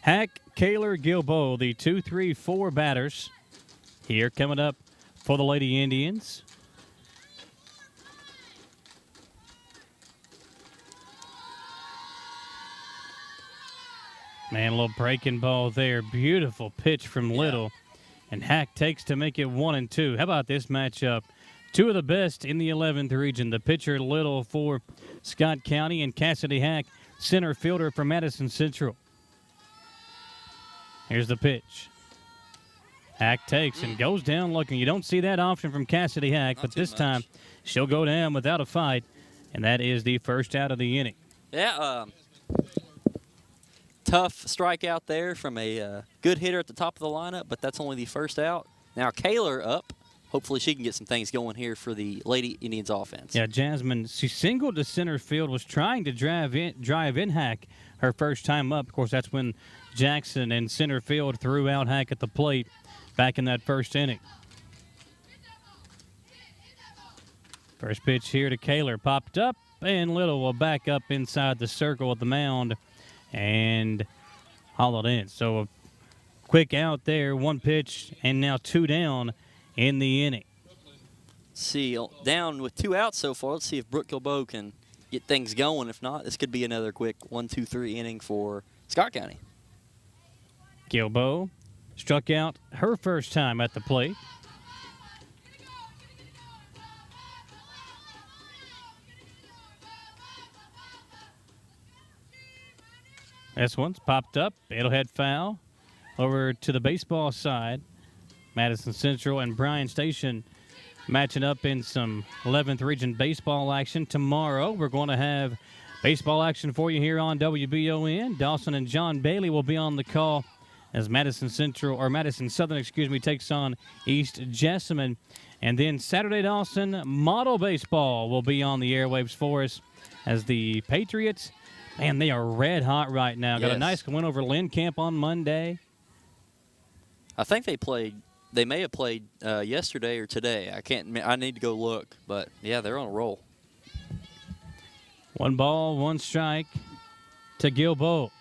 Hack, Kaler, Gilbo, the 2, 3, 4 batters here coming up for the Lady Indians. Man, a little breaking ball there. Beautiful pitch from Little. And Hack takes to make it 1-2. How about this matchup? 2 of the best in the 11th region. The pitcher Little for Scott County and Cassidy Hack, center fielder for Madison Central. Here's the pitch. Hack takes and goes down looking. You don't see that often from Cassidy Hack, but this time she'll go down without a fight. And that is the first out of the inning. Yeah, tough strikeout there from a good hitter at the top of the lineup, but that's only the first out. Now Kaler up. Hopefully she can get some things going here for the Lady Indians offense. Yeah, Jasmine, she singled to center field, was trying to drive in Hack her first time up. Of course, that's when Jackson in center field threw out Hack at the plate back in that first inning. First pitch here to Kaler, popped up, and Little will back up inside the circle of the mound and hollowed in. So a quick out there, 1 pitch, and now 2 down in the inning. See, down with 2 outs so far. Let's see if Brooke Gilbo can get things going. If not, this could be another quick 1-2-3 inning for Scott County. Gilbo struck out her first time at the plate. This one's popped up. It'll head foul over to the baseball side. Madison Central and Bryan Station matching up in some 11th region baseball action. Tomorrow we're going to have Baseball action for you here on WBON. Dawson and John Bailey will be on the call as Madison Southern, takes on East Jessamine. And then Saturday, Dawson, model baseball will be on the airwaves for us as the Patriots, man, they are red hot right now. Got a nice win over Lynn Camp on Monday. I think they may have played yesterday or today. I need to go look, but yeah, they're on a roll. 1 ball, 1 strike to Gilbo,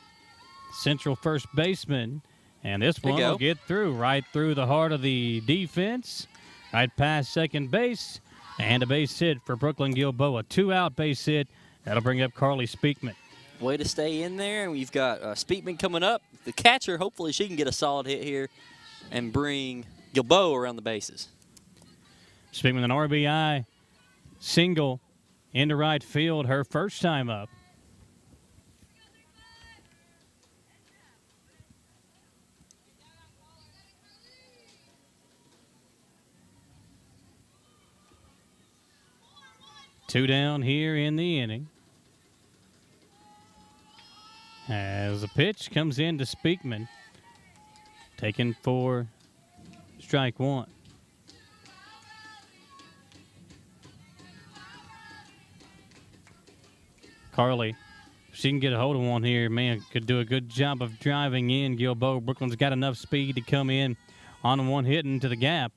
Central first baseman. And this one will get through, right through the heart of the defense, right past second base, and a base hit for Brooklyn Gilbo. A 2-out base hit. That'll bring up Carly Speakman. Way to stay in there. And we've got Speakman coming up. The catcher, hopefully she can get a solid hit here and bring Gilbo around the bases. Speakman, an RBI single into right field, her first time up. Two down here in the inning. As the pitch comes in to Speakman, taken for strike 1. Carly, if she can get a hold of one here, man, could do a good job of driving in Gilbo. Brooklyn's got enough speed to come in on one hit into the gap.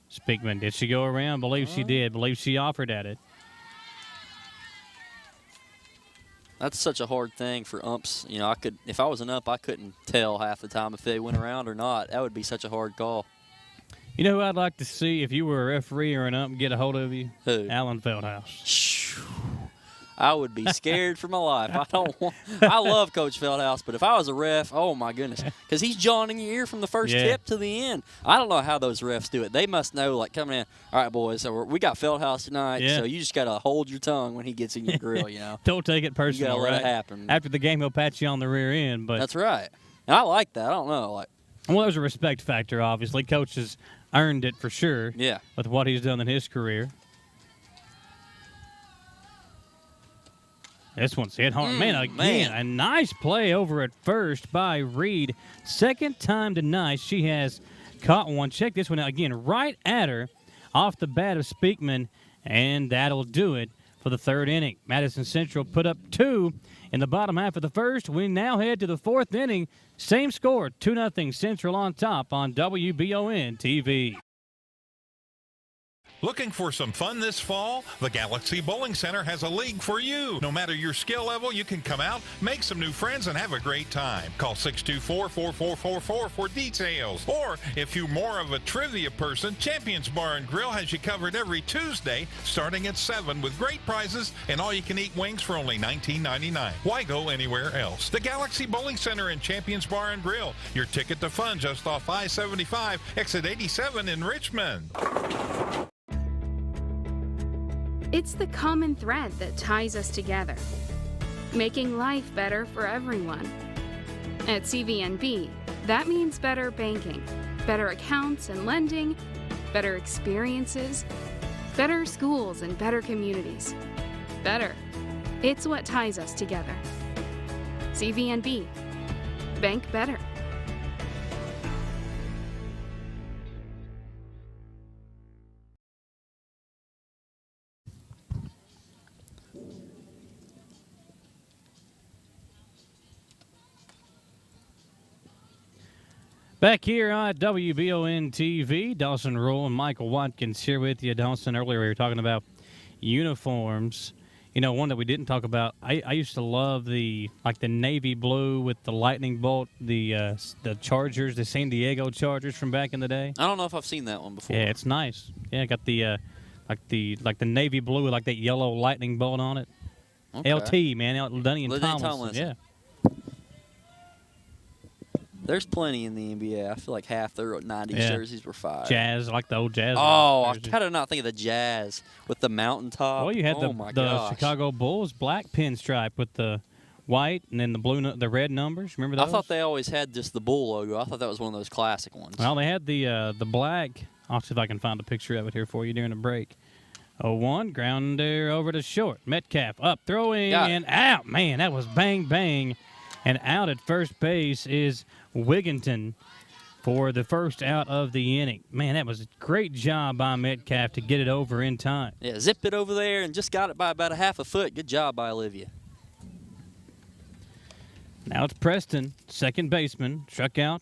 Speakman, did she go around? Believe she did. Believe she offered at it. That's such a hard thing for umps. You know, if I was an ump, I couldn't tell half the time if they went around or not. That would be such a hard call. You know who I'd like to see if you were a referee or an ump get a hold of you? Who? Alan Feldhouse. I would be scared for my life. I love Coach Feldhouse, but if I was a ref, oh my goodness, because he's jawing in your ear from the first tip to the end. I don't know how those refs do it. They must know, like, coming in, all right, boys, so we got Feldhouse tonight, so you just got to hold your tongue when he gets in your grill, you know. Don't take it personal, you gotta let it happen. After the game, he'll pat you on the rear end. But that's right. And I like that. I don't know. Well, there's a respect factor, obviously. Coach has earned it for sure with what he's done in his career. This one's hit hard. Man, a nice play over at first by Reed. Second time tonight she has caught one. Check this one out again, right at her off the bat of Speakman, and that'll do it for the third inning. Madison Central put up 2 in the bottom half of the first. We now head to the fourth inning. Same score, 2-0 Central on top on WBON TV. Looking for some fun this fall? The Galaxy Bowling Center has a league for you. No matter your skill level, you can come out, make some new friends, and have a great time. Call 624-4444 for details. Or, if you're more of a trivia person, Champions Bar and Grill has you covered every Tuesday, starting at 7 with great prizes and all-you-can-eat wings for only $19.99. Why go anywhere else? The Galaxy Bowling Center and Champions Bar and Grill. Your ticket to fun just off I-75, exit 87 in Richmond. It's the common thread that ties us together, making life better for everyone. At CVNB, that means better banking, better accounts and lending, better experiences, better schools and better communities. Better. It's what ties us together. CVNB. Bank better. Back here on WBON TV, Dawson Rule and Michael Watkins here with you. Dawson, earlier we were talking about uniforms. You know, one that we didn't talk about, I used to love the navy blue with the lightning bolt, the Chargers, the San Diego Chargers from back in the day. I don't know if I've seen that one before. Yeah, it's nice. Yeah, got the like the navy blue with like that yellow lightning bolt on it. Okay. LT, man, Dunny and Tomlinson. Yeah. There's plenty in the NBA. I feel like half their 90s jerseys were fire. Jazz, like the old Jazz. Oh, I kind of not think of the Jazz with the mountaintop. Well, you had the Chicago Bulls black pinstripe with the white and then the red numbers. Remember those? I thought they always had just the Bull logo. I thought that was one of those classic ones. Well, they had the black. I'll see if I can find a picture of it here for you during the break. 0-1, grounder over to short. Metcalf up, throwing, and out. Man, that was bang, bang. And out at first base is Wigginton for the first out of the inning. Man, that was a great job by Metcalf to get it over in time. Yeah, zipped it over there and just got it by about a half a foot. Good job by Olivia. Now it's Preston, second baseman, struck out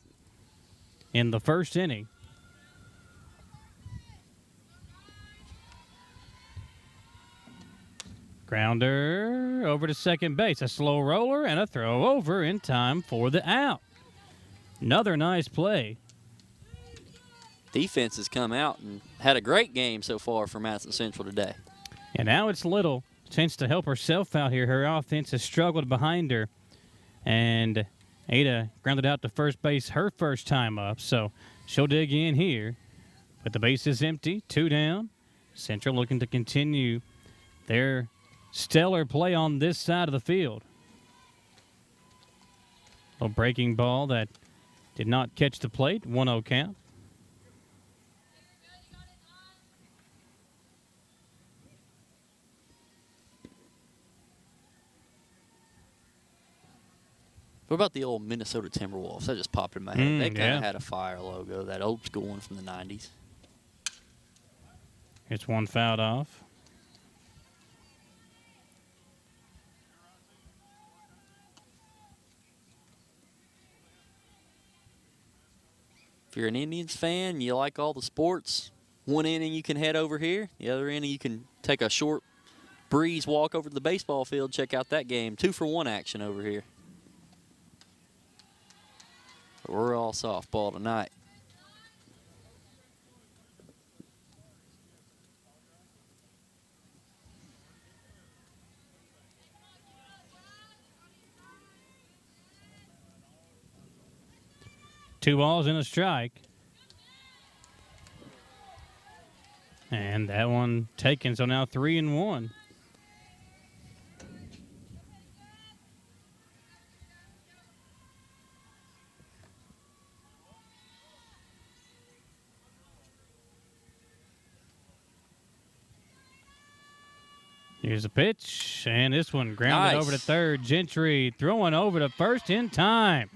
in the first inning. Grounder over to second base. A slow roller and a throw over in time for the out. Another nice play. Defense has come out and had a great game so far for Madison Central today. And now it's Little. Chance to help herself out here. Her offense has struggled behind her. And Ada grounded out to first base her first time up, so she'll dig in here. But the base is empty, 2 down. Central looking to continue their stellar play on this side of the field. A breaking ball that did not catch the plate, 1-0 count. What about the old Minnesota Timberwolves? That just popped in my head. They kind of had a fire logo, that old school one from the 90s. It's one fouled off. If you're an Indians fan, you like all the sports, one inning you can head over here. The other inning you can take a short breeze walk over to the baseball field, check out that game. 2-for-1 action over here. But we're all softball tonight. Two balls and a strike. And that one taken, so now 3-1. Here's a pitch, and this one grounded over to third. Gentry throwing over to first in time.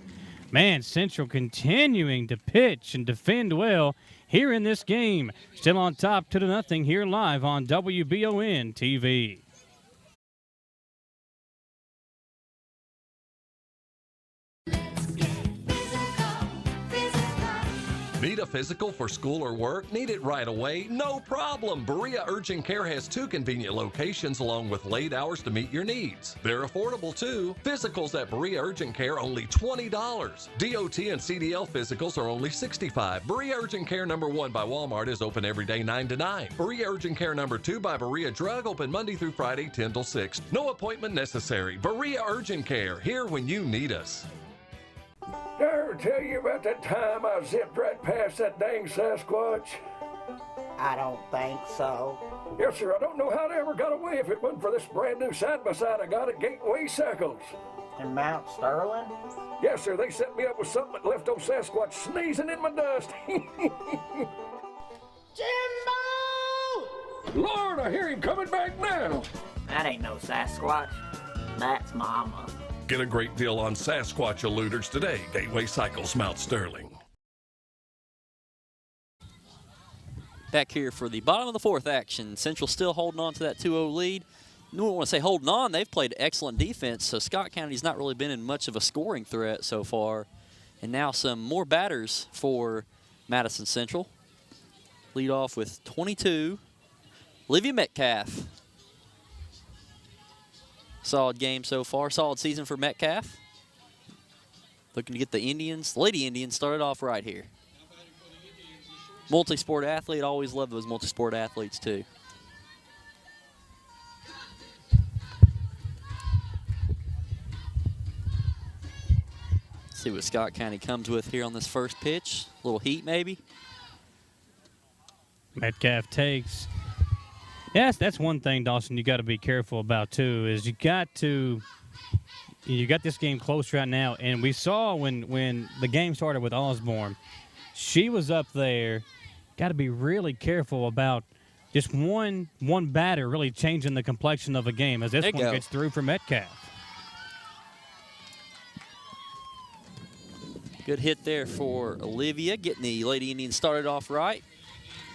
Man, Central continuing to pitch and defend well here in this game. Still on top 2-0 here live on WBON TV. Need a physical for school or work? Need it right away? No problem. Berea Urgent Care has 2 convenient locations along with late hours to meet your needs. They're affordable too. Physicals at Berea Urgent Care only $20. DOT and CDL physicals are only $65. Berea Urgent Care number 1 by Walmart is open every day 9 to 9. Berea Urgent Care number 2 by Berea Drug open Monday through Friday 10 till 6. No appointment necessary. Berea Urgent Care, here when you need us. Did I ever tell you about that time I zipped right past that dang Sasquatch? I don't think so. Yes, sir. I don't know how they ever got away if it wasn't for this brand new side-by-side I got at Gateway Cycles. In Mount Sterling? Yes, sir. They set me up with something that left old Sasquatch sneezing in my dust. Jimbo! Lord, I hear him coming back now. That ain't no Sasquatch. That's Mama. Get a great deal on Sasquatch eluders today. Gateway Cycles, Mount Sterling. Back here for the bottom of the 4th action. Central still holding on to that 2-0 lead. I don't want to say holding on. They've played excellent defense, so Scott County's not really been in much of a scoring threat so far. And now some more batters for Madison Central. Lead off with 22, Olivia Metcalf. Solid game so far. Solid season for Metcalf. Looking to get the Indians, Lady Indians, started off right here. Multi-sport athlete. Always love those multi-sport athletes, too. Let's see what Scott County comes with here on this first pitch. A little heat, maybe. Metcalf takes. Yes, that's one thing, Dawson, you got to be careful about, too, is you got this game close right now, and we saw when the game started with Osborne, she was up there. Got to be really careful about just one batter really changing the complexion of a game as this one gets through for Metcalf. Good hit there for Olivia, getting the Lady Indians started off right.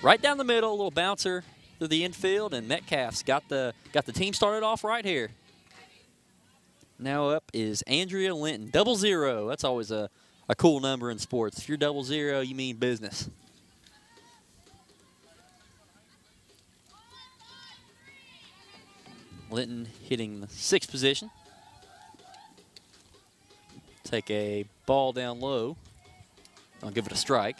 Right down the middle, a little bouncer through the infield, and Metcalf's got the team started off right here. Now up is Andrea Linton, 00. That's always a cool number in sports. If you're 00, you mean business. Linton hitting the 6th position. Take a ball down low. I'll give it a strike.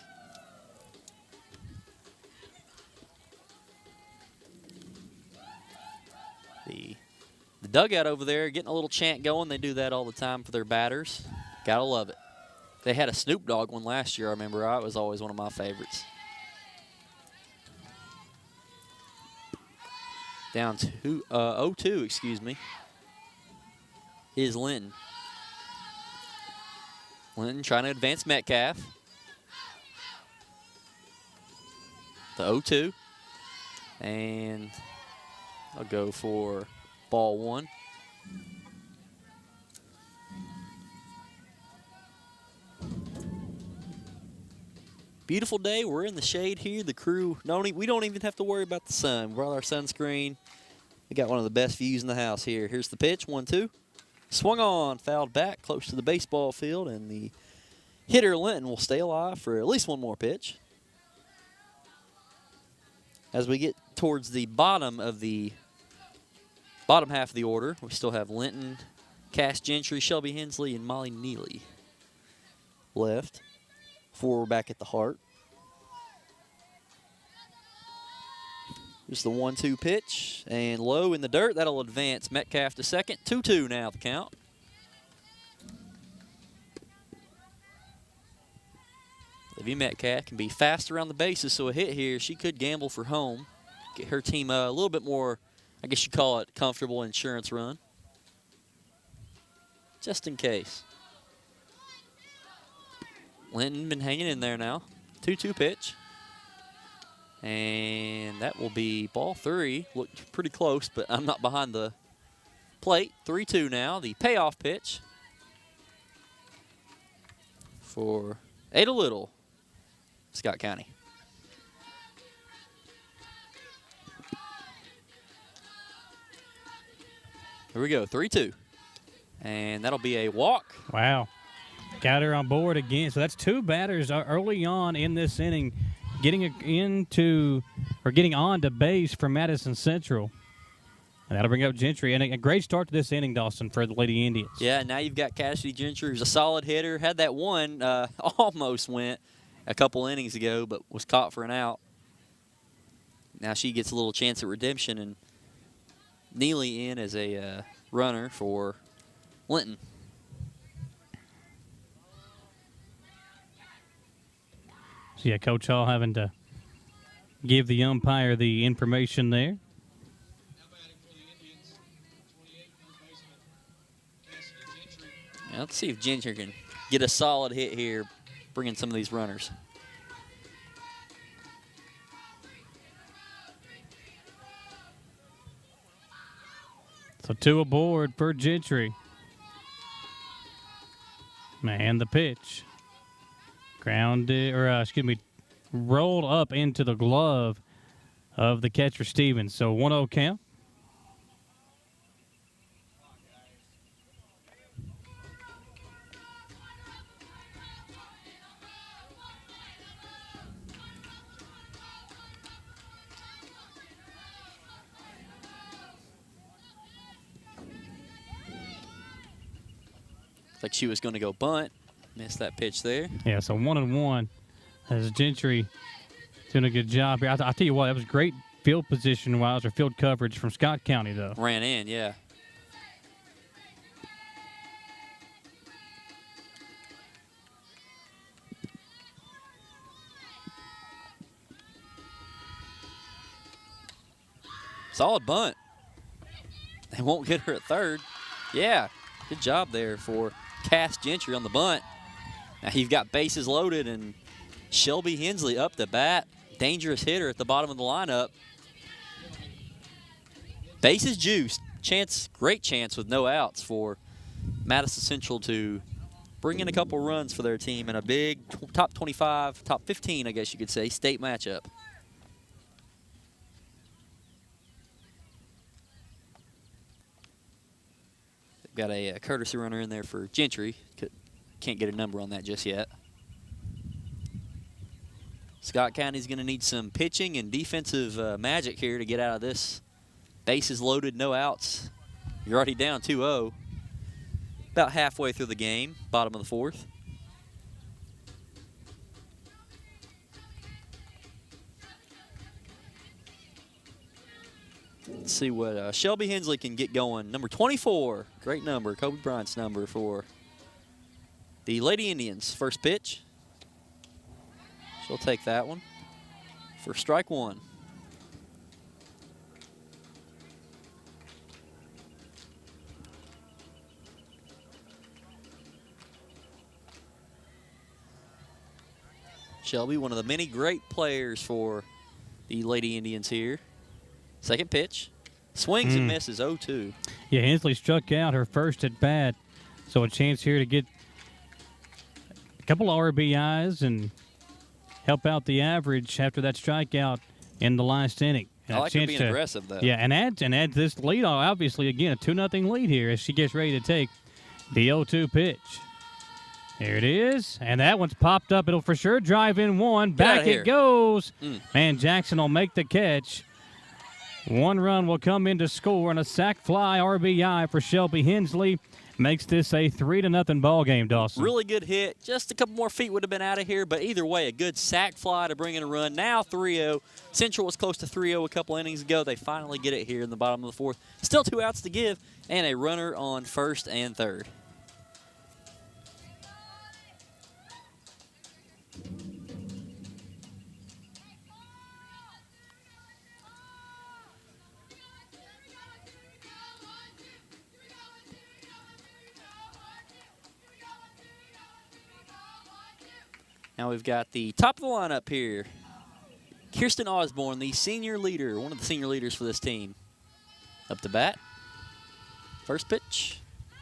The dugout over there getting a little chant going. They do that all the time for their batters. Gotta love it. They had a Snoop Dogg one last year, I remember. It was always one of my favorites. Down to 0-2, excuse me, is Linton. Linton trying to advance Metcalf. The 0-2. And I'll go for ball 1. Beautiful day. We're in the shade here. The crew, we don't even have to worry about the sun. We brought our sunscreen. We got one of the best views in the house here. Here's the pitch, 1-2. Swung on, fouled back close to the baseball field, and the hitter, Linton, will stay alive for at least one more pitch. As we get towards the bottom half of the order, we still have Linton, Cass Gentry, Shelby Hensley, and Molly Neely left. 4 back at the heart. Just the 1-2 pitch, and low in the dirt. That'll advance Metcalf to second. 2-2 now the count. Olivia Metcalf can be fast around the bases, so a hit here, she could gamble for home. Get her team a little bit more, I guess you call it, comfortable insurance run. Just in case. Linton been hanging in there now. 2-2 pitch. And that will be ball 3. Looked pretty close, but I'm not behind the plate. 3-2 now. The payoff pitch for Ada Little, Scott County. Here we go, 3-2. And that'll be a walk. Wow. Got her on board again. So that's 2 batters early on in this inning getting on to base for Madison Central. And that'll bring up Gentry. And a great start to this inning, Dawson, for the Lady Indians. Yeah, now you've got Cassidy Gentry, who's a solid hitter. Had that one, almost went a couple innings ago, but was caught for an out. Now she gets a little chance at redemption, and Neely in as a runner for Linton. So, yeah, Coach Hall having to give the umpire the information there. Now, let's see if Gentry can get a solid hit here, bringing some of these runners. So 2 aboard for Gentry. And the pitch. Rolled up into the glove of the catcher Stevens. So 1-0 count. Like she was going to go bunt. Missed that pitch there. Yeah, so 1-1 as Gentry doing a good job here. I'll tell you what, that was great field position-wise or field coverage from Scott County, though. Ran in, yeah. Solid bunt. They won't get her at third. Yeah, good job there for Cass Gentry on the bunt. Now you've got bases loaded, and Shelby Hensley up to bat. Dangerous hitter at the bottom of the lineup. Bases juiced. Great chance with no outs for Madison Central to bring in a couple runs for their team in a big top 25, top 15, I guess you could say, state matchup. They've got a courtesy runner in there for Gentry. Can't get a number on that just yet. Scott County's going to need some pitching and defensive magic here to get out of this. Bases loaded, no outs. You're already down 2-0. About halfway through the game, bottom of the fourth. Let's see what Shelby Hensley can get going. Number 24, great number, Kobe Bryant's number for the Lady Indians. First pitch. She'll take that one for strike one. Shelby, one of the many great players for the Lady Indians here. Second pitch. Swings and misses, 0-2. Yeah, Hensley struck out her first at bat. So a chance here to get a couple of RBIs and help out the average after that strikeout in the last inning. I like her being aggressive, though. Yeah, and add this lead, obviously, again, a 2-0 lead here as she gets ready to take the 0-2 pitch. There it is, and that one's popped up. It'll for sure drive in one. Back it goes. Man, Jackson will make the catch. One run will come in to score, and a sac fly RBI for Shelby Hensley makes this a 3-0 ball game, Dawson. Really good hit. Just a couple more feet would have been out of here, but either way, a good sac fly to bring in a run. Now 3-0. Central was close to 3-0 a couple innings ago. They finally get it here in the bottom of the fourth. Still 2 outs to give, and a runner on first and third. Now we've got the top of the lineup here. Kirsten Osborne, the senior leader, one of the senior leaders for this team. Up to bat. First pitch.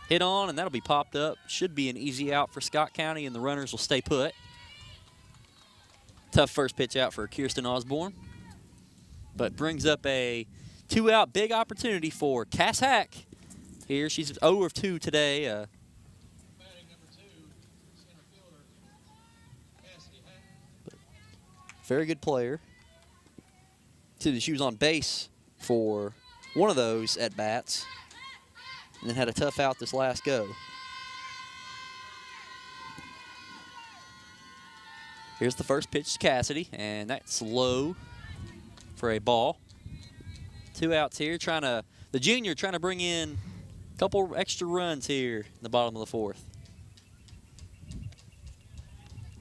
Hit on, and that'll be popped up. Should be an easy out for Scott County, and the runners will stay put. Tough first pitch out for Kirsten Osborne. But brings up a 2-out big opportunity for Cass Hack. Here, she's 0 of 2 today. Very good player. She was on base for one of those at-bats and then had a tough out this last go. Here's the first pitch to Cassidy, and that's low for a ball. 2 outs here. The junior trying to bring in a couple extra runs here in the bottom of the fourth.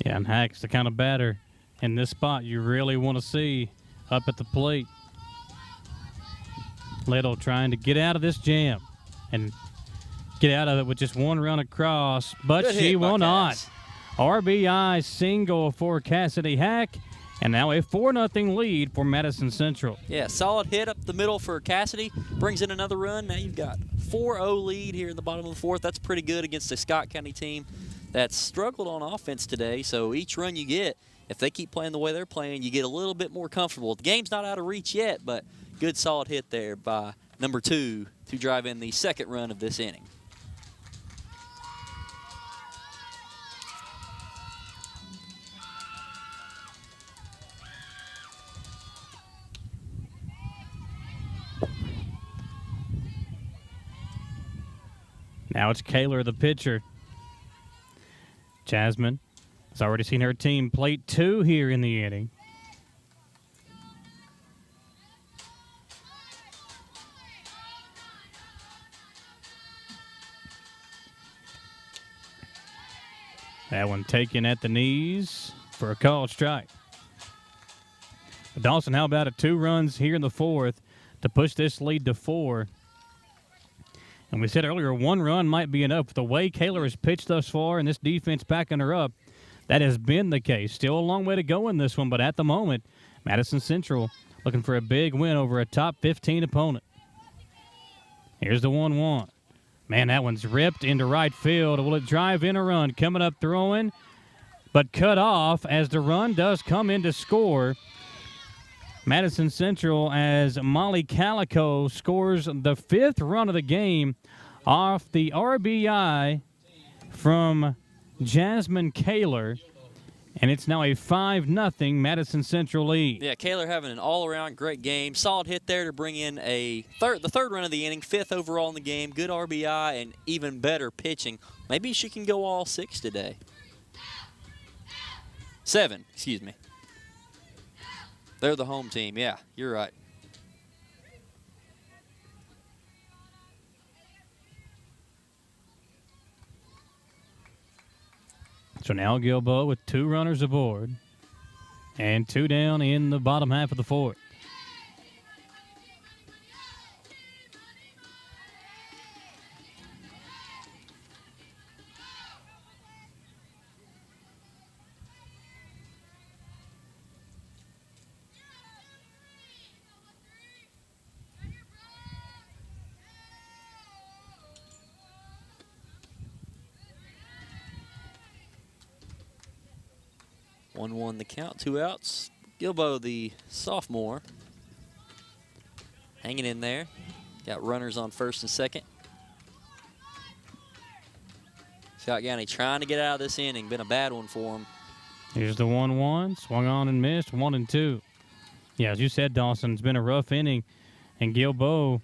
Yeah, and Hack's the kind of batter in this spot you really want to see up at the plate. Little trying to get out of this jam and get out of it with just one run across, but she will not. RBI single for Cassidy Hack, and now a 4-0 lead for Madison Central. Yeah, solid hit up the middle for Cassidy. Brings in another run. Now you've got 4-0 lead here in the bottom of the fourth. That's pretty good against a Scott County team that's struggled on offense today. So each run you get, if they keep playing the way they're playing, you get a little bit more comfortable. The game's not out of reach yet, but good solid hit there by number 2 to drive in the second run of this inning. Now it's Kaler, the pitcher. Jasmine has already seen her team plate 2 here in the inning. That one taken at the knees for a called strike. But Dawson, how about 2 runs here in the fourth to push this lead to 4? And we said earlier 1 run might be enough. The way Kaler has pitched thus far and this defense backing her up, that has been the case. Still a long way to go in this one, but at the moment, Madison Central looking for a big win over a top 15 opponent. Here's the 1-1. Man, that one's ripped into right field. Will it drive in a run? Coming up throwing, but cut off as the run does come in to score. Madison Central, as Molly Calico scores the 5th run of the game off the RBI from Jasmine Kaler. And it's now a 5-0 Madison Central lead. Yeah, Kaler having an all-around great game. Solid hit there to bring in the third run of the inning, 5th overall in the game. Good RBI and even better pitching. Maybe she can go all 6 today. 7, excuse me. They're the home team. Yeah, you're right. So now Gilboa with 2 runners aboard and 2 down in the bottom half of the 4th. One the count, 2 outs. Gilboa, the sophomore, hanging in there. Got runners on first and second. Scott County trying to get out of this inning. Been a bad one for him. Here's the 1-1. Swung on and missed. 1-2. Yeah, as you said, Dawson, it's been a rough inning. And Gilboa,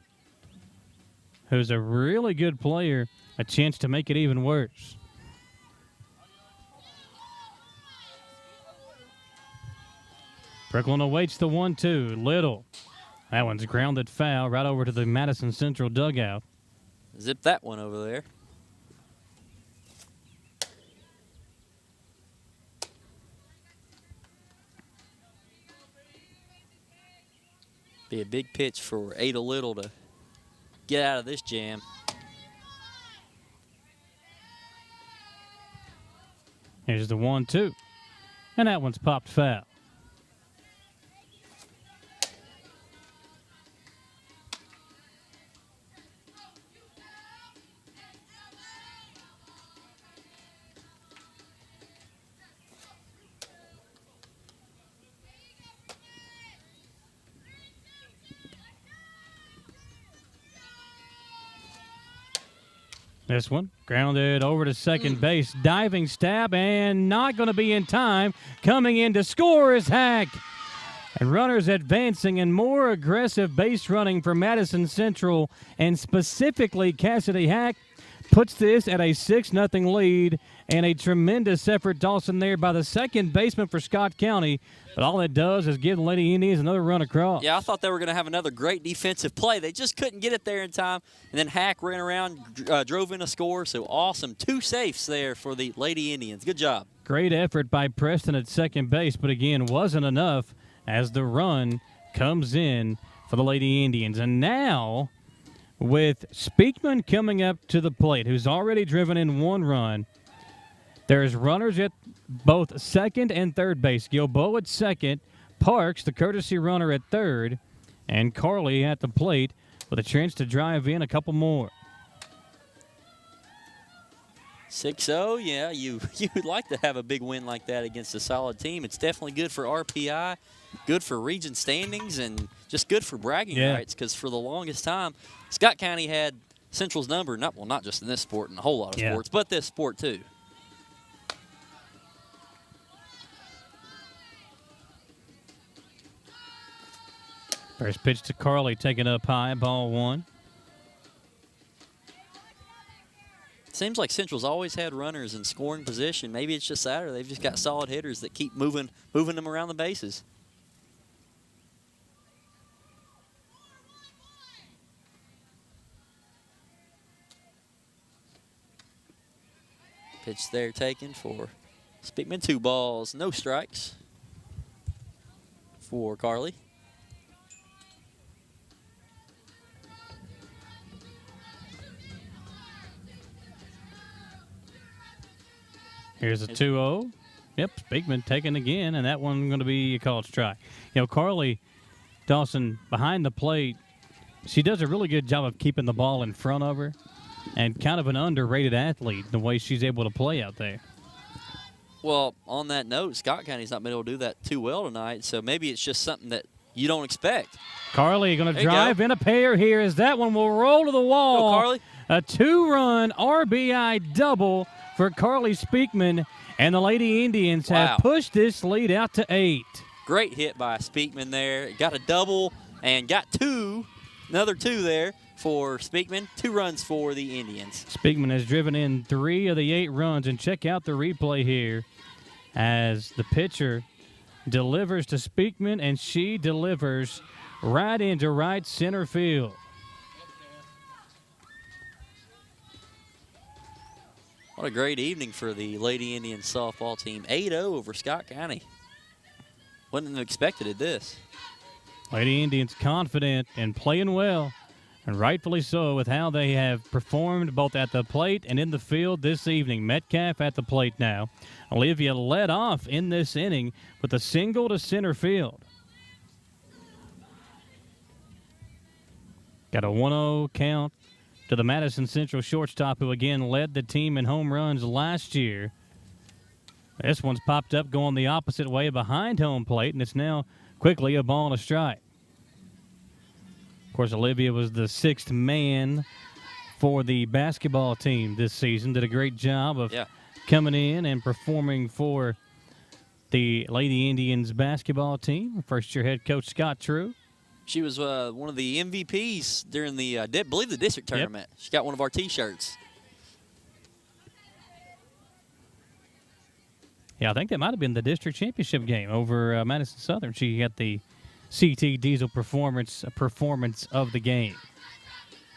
who's a really good player, a chance to make it even worse. Brooklyn awaits the 1-2. Little. That one's grounded foul right over to the Madison Central dugout. Zip that one over there. Be a big pitch for Ada Little to get out of this jam. Here's the 1-2. And that one's popped foul. This one grounded over to second base. Diving stab and not going to be in time. Coming in to score is Hack. And runners advancing and more aggressive base running for Madison Central, and specifically Cassidy Hack, puts this at a 6-0 lead, and a tremendous effort, Dawson, there by the second baseman for Scott County. But all it does is give the Lady Indians another run across. Yeah, I thought they were going to have another great defensive play. They just couldn't get it there in time. And then Hack ran around, drove in a score. So awesome. 2 safes there for the Lady Indians. Good job. Great effort by Preston at second base, but again, wasn't enough as the run comes in for the Lady Indians. And now, with Speakman coming up to the plate, who's already driven in 1 run, there's runners at both second and third base. Gilboa at second, Parks, the courtesy runner, at third, and Carly at the plate with a chance to drive in a couple more. 6-0, yeah, you'd like to have a big win like that against a solid team. It's definitely good for RPI, good for region standings, and just good for bragging rights, because for the longest time, Scott County had Central's number, not just in this sport and a whole lot of sports, but this sport too. First pitch to Carly, taken up high, ball 1. Seems like Central's always had runners in scoring position. Maybe it's just that, or they've just got solid hitters that keep moving them around the bases. Pitch there taken for Speakman. 2 balls, no strikes for Carly. Here's a 2-0. Yep, Speakman taken again, and that one going to be a called strike. You know, Carly Dawson behind the plate She does a really good job of keeping the ball in front of her, and kind of an underrated athlete, the way she's able to play out there. Well, on that note, Scott County's not been able to do that too well tonight, so maybe it's just something that you don't expect. Carly going to drive in a pair here as that one will roll to the wall. Go, Carly. A 2-run RBI double for Carly Speakman, and the Lady Indians have pushed this lead out to 8. Great hit by Speakman there. Got a double and got another 2 there for Speakman. 2 runs for the Indians. Speakman has driven in 3 of the 8 runs, and check out the replay here as the pitcher delivers to Speakman, and she delivers right into right center field. What a great evening for the Lady Indians softball team. 8-0 over Scott County. Wouldn't have expected this. Lady Indians confident and playing well, and rightfully so with how they have performed both at the plate and in the field this evening. Metcalf at the plate now. Olivia led off in this inning with a single to center field. Got a 1-0 count to the Madison Central shortstop, who again led the team in home runs last year. This one's popped up going the opposite way behind home plate, and it's now quickly a ball and a strike. Of course, Olivia was the 6th man for the basketball team this season. Did a great job of coming in and performing for the Lady Indians basketball team. First-year head coach Scott True. She was one of the MVPs during the, I believe, the district tournament. She got one of our T-shirts. Yeah, I think that might have been the district championship game over Madison Southern. She got the CT Diesel performance of the game.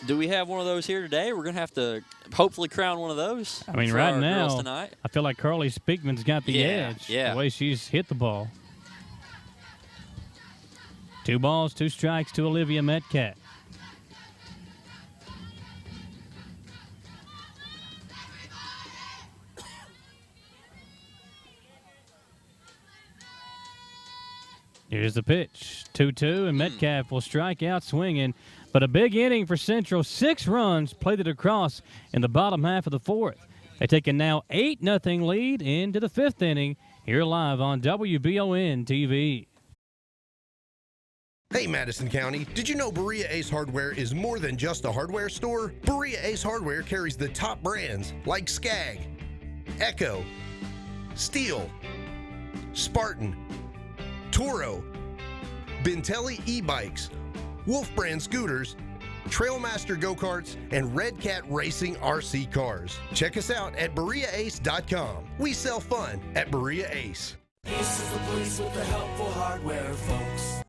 Do we have one of those here today? We're going to have to hopefully crown one of those. I mean, right now, I feel like Carly Speakman's got the edge. The way she's hit the ball. 2 balls, 2 strikes to Olivia Metcalf. Here's the pitch. 2-2, and Metcalf will strike out swinging. But a big inning for Central. 6 runs played it across in the bottom half of the 4th. They take a now 8-0 lead into the 5th inning here live on WBON TV. Hey, Madison County, did you know Berea Ace Hardware is more than just a hardware store? Berea Ace Hardware carries the top brands like Skag, Echo, Steel, Spartan, Toro, Bentelli e-bikes, Wolf brand scooters, Trailmaster go-karts, and Red Cat Racing RC cars. Check us out at BereaAce.com. We sell fun at Berea Ace. Ace is the place with the helpful hardware, folks.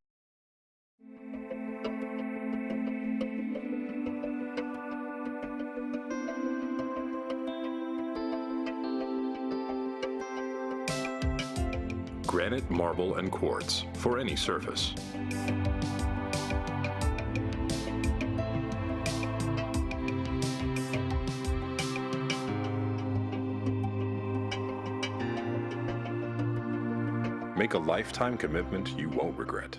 Granite, marble, and quartz for any surface. Make a lifetime commitment you won't regret.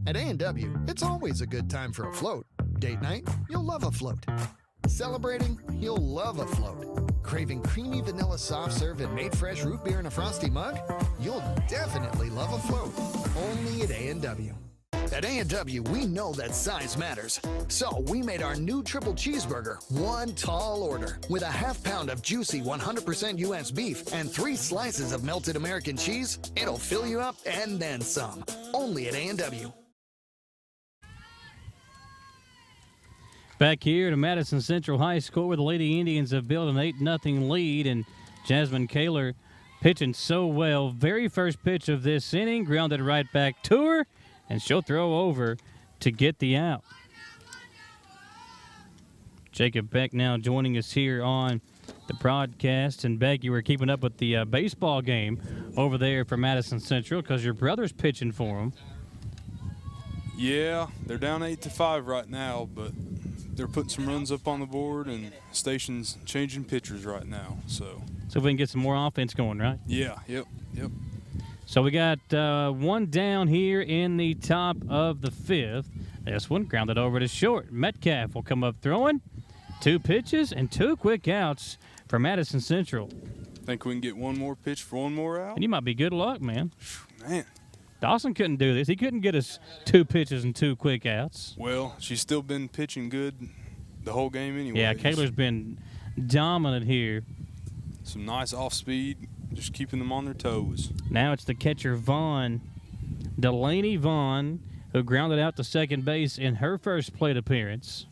At A&W, it's always a good time for a float. Date night, you'll love a float. Celebrating, you'll love a float. Craving creamy vanilla soft serve and made fresh root beer in a frosty mug? You'll definitely love a float. Only at A&W. At A&W, we know that size matters. So we made our new triple cheeseburger one tall order with a half pound of juicy 100% U.S. beef and 3 slices of melted American cheese. It'll fill you up and then some. Only at A&W. Back here to Madison Central High School, where the Lady Indians have built an 8-0 lead, and Jasmine Kaler pitching so well. Very first pitch of this inning, grounded right back to her, and she'll throw over to get the out. Jacob Beck now joining us here on the broadcast. And Beck, you were keeping up with the baseball game over there for Madison Central because your brother's pitching for them. Yeah, they're down 8-5 right now, but they're putting some runs up on the board, and station's changing pitchers right now. So if we can get some more offense going, right? Yeah, yep. So we got one down here in the top of the fifth. This one grounded over to short. Metcalf will come up throwing. 2 pitches and 2 quick outs for Madison Central. Think we can get one more pitch for one more out? And you might be good luck, man. Man. Dawson couldn't do this. He couldn't get us 2 pitches and 2 quick outs. Well, she's still been pitching good the whole game anyway. Yeah, Kaler's been dominant here. Some nice off speed, just keeping them on their toes. Now it's the catcher, Vaughn. Delaney Vaughn, who grounded out to second base in her first plate appearance.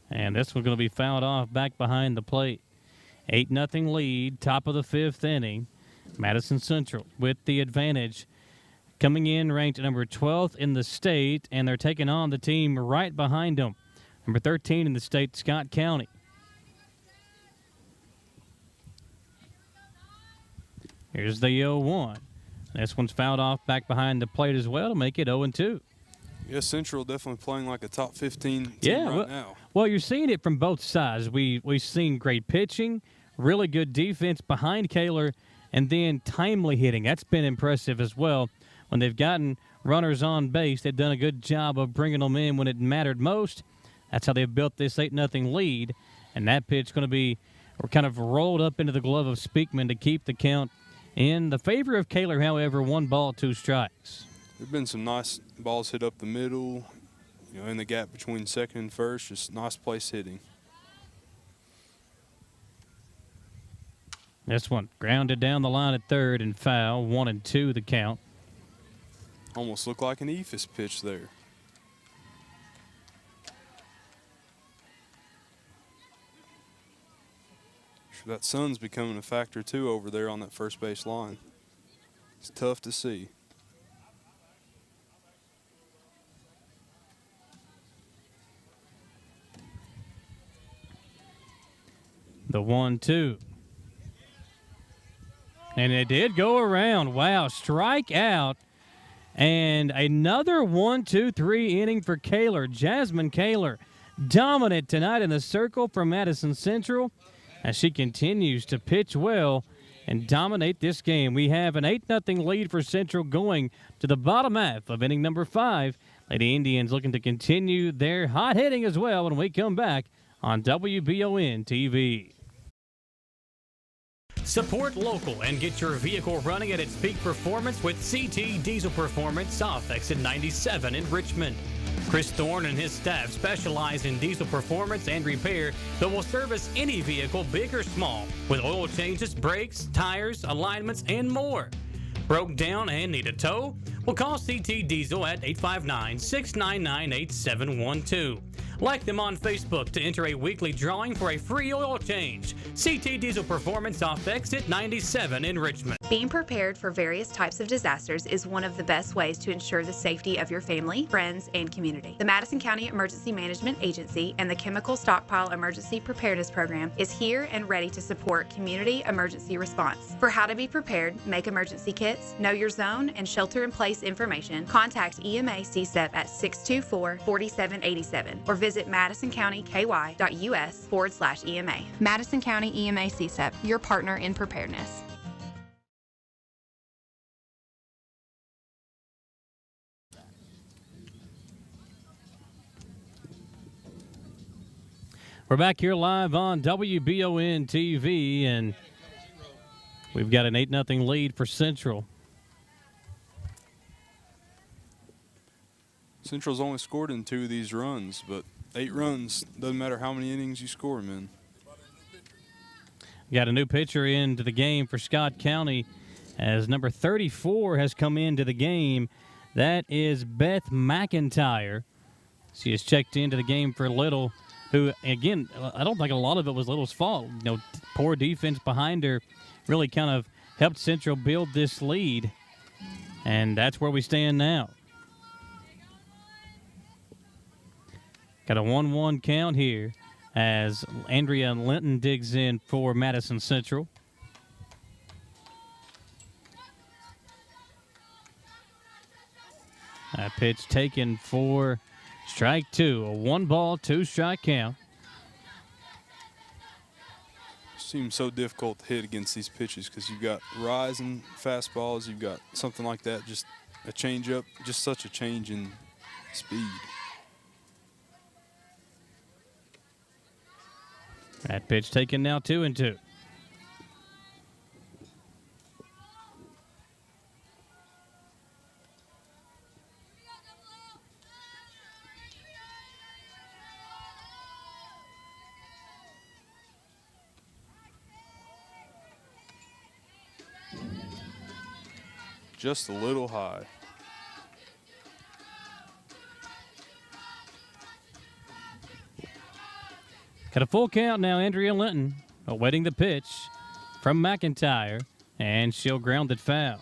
And this one's going to be fouled off back behind the plate. 8-0 lead, top of the 5th inning. Madison Central with the advantage. Coming in ranked number 12th in the state, and they're taking on the team right behind them. Number 13 in the state, Scott County. Here's the 0-1. This one's fouled off back behind the plate as well to make it 0-2. Yeah, Central definitely playing like a top 15 team right now. Well, you're seeing it from both sides. We've seen great pitching, really good defense behind Kaler, and then timely hitting. That's been impressive as well. When they've gotten runners on base, they've done a good job of bringing them in when it mattered most. That's how they've built this 8-0 lead. And that pitch going to be kind of rolled up into the glove of Speakman to keep the count in the favor of Kaler, however, 1 ball, 2 strikes. There have been some nice balls hit up the middle, in the gap between second and first. Just nice place hitting. This one grounded down the line at third and foul. 1-2 the count. Almost looked like an Ephus pitch there. Sure, that sun's becoming a factor too over there on that first base line. It's tough to see. The 1-2. And it did go around. Wow, strike out. And another 1-2-3 inning for Kaler. Jasmine Kaler dominant tonight in the circle for Madison Central as she continues to pitch well and dominate this game. We have an 8-0 lead for Central going to the bottom half of inning number 5. Lady Indians looking to continue their hot hitting as well when we come back on WBON TV. Support local and get your vehicle running at its peak performance with CT Diesel Performance off exit 97 in Richmond. Chris Thorne and his staff specialize in diesel performance and repair that will service any vehicle, big or small, with oil changes, brakes, tires, alignments, and more. Broke down and need a tow? Well, call CT Diesel at 859-699-8712. Like them on Facebook to enter a weekly drawing for a free oil change. CT Diesel Performance off exit 97 in Richmond. Being prepared for various types of disasters is one of the best ways to ensure the safety of your family, friends, and community. The Madison County Emergency Management Agency and the Chemical Stockpile Emergency Preparedness Program is here and ready to support community emergency response. For how to be prepared, make emergency kits, know your zone, and shelter-in-place information, contact EMA CSEP at 624-4787 or visit madisoncountyky.us/EMA. Madison County EMA CSEP, your partner in preparedness. We're back here live on WBON TV, and we've got an 8-0 lead for Central. Central's only scored in 2 of these runs, but 8 runs, doesn't matter how many innings you score them in. Got a new pitcher into the game for Scott County as number 34 has come into the game. That is Beth McIntyre. She has checked into the game for Little, who, again, I don't think a lot of it was Little's fault. Poor defense behind her really kind of helped Central build this lead, and that's where we stand now. Got a 1-1 count here as Andrea Linton digs in for Madison Central. That pitch taken for strike 2. A 1-ball, 2-strike count. seems so difficult to hit against these pitches because you've got rising fastballs, you've got something like that, just a changeup, just such a change in speed. That pitch taken now 2-2. Just a little high. Got a full count now. Andrea Linton awaiting the pitch from McIntyre, and she'll ground it foul.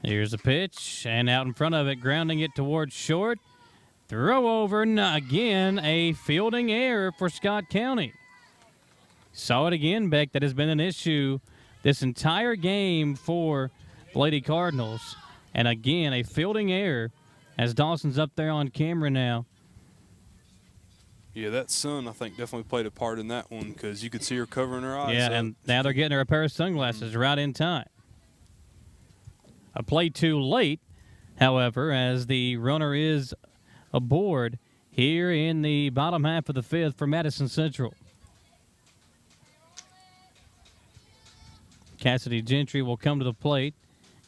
Here's a pitch, and out in front of it, grounding it towards short. Throw over, again, a fielding error for Scott County. Saw it again, Beck. That has been an issue this entire game for the Lady Cardinals. And again, a fielding error as Dawson's up there on camera now. Yeah, that sun, I think, definitely played a part in that one because you could see her covering her eyes. Yeah, and now they're getting her a pair of sunglasses right in time. A play too late, however, as the runner is aboard here in the bottom half of the fifth for Madison Central. Cassidy Gentry will come to the plate,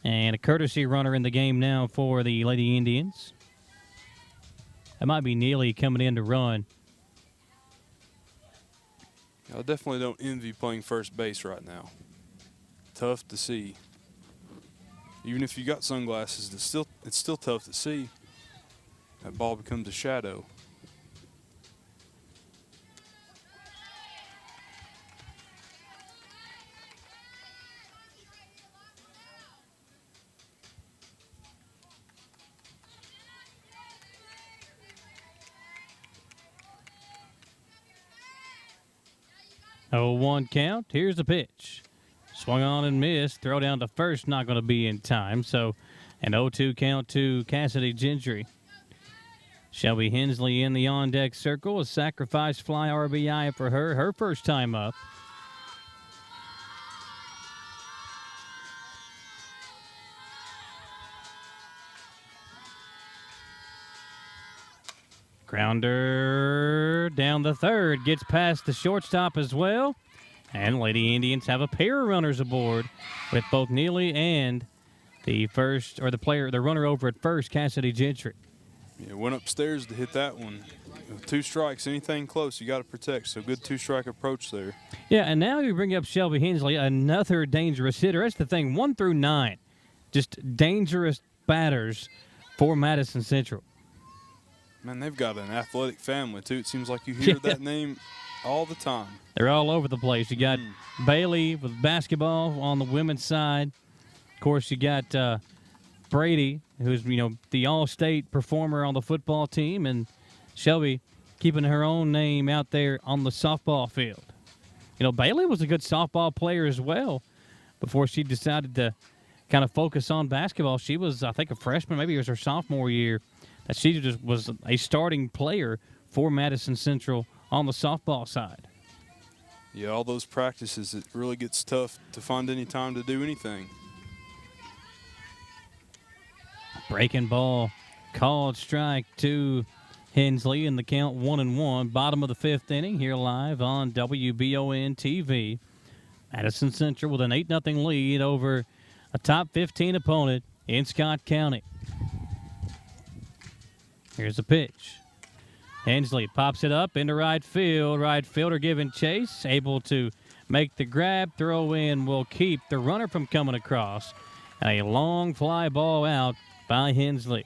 and a courtesy runner in the game now for the Lady Indians. That might be Neely coming in to run. I definitely don't envy playing first base right now. Tough to see. Even if you got sunglasses, it's still tough to see. That ball becomes a shadow. Oh, 1 count. Here's the pitch. Swung on and missed. Throw down to first, not going to be in time. So an 0-2 count to Cassidy Gentry. Shelby Hensley in the on-deck circle. A sacrifice fly RBI for her first time up. Grounder down the third. Gets past the shortstop as well. And Lady Indians have a pair of runners aboard with both Neely and the runner over at first, Cassidy Gentry. Yeah, went upstairs to hit that one. With 2 strikes, anything close, you got to protect. So good 2-strike approach there. Yeah, and now you bring up Shelby Hensley, another dangerous hitter. That's the thing, 1 through 9, just dangerous batters for Madison Central. Man, they've got an athletic family, too. It seems like you hear that name all the time. They're all over the place. You got Bailey with basketball on the women's side. Of course, you got Brady, who's the all-state performer on the football team, and Shelby keeping her own name out there on the softball field. Bailey was a good softball player as well before she decided to kind of focus on basketball. She was, I think, a freshman. Maybe it was her sophomore year that she just was a starting player for Madison Central on the softball side. Yeah, all those practices, it really gets tough to find any time to do anything. Breaking ball, called strike to Hensley, in the count 1-1. Bottom of the 5th inning here live on WBON TV. Madison Central with an 8-0 lead over a top 15 opponent in Scott County. Here's a pitch. Hensley pops it up into right field. Right fielder giving chase, able to make the grab. Throw in will keep the runner from coming across. And a long fly ball out by Hensley.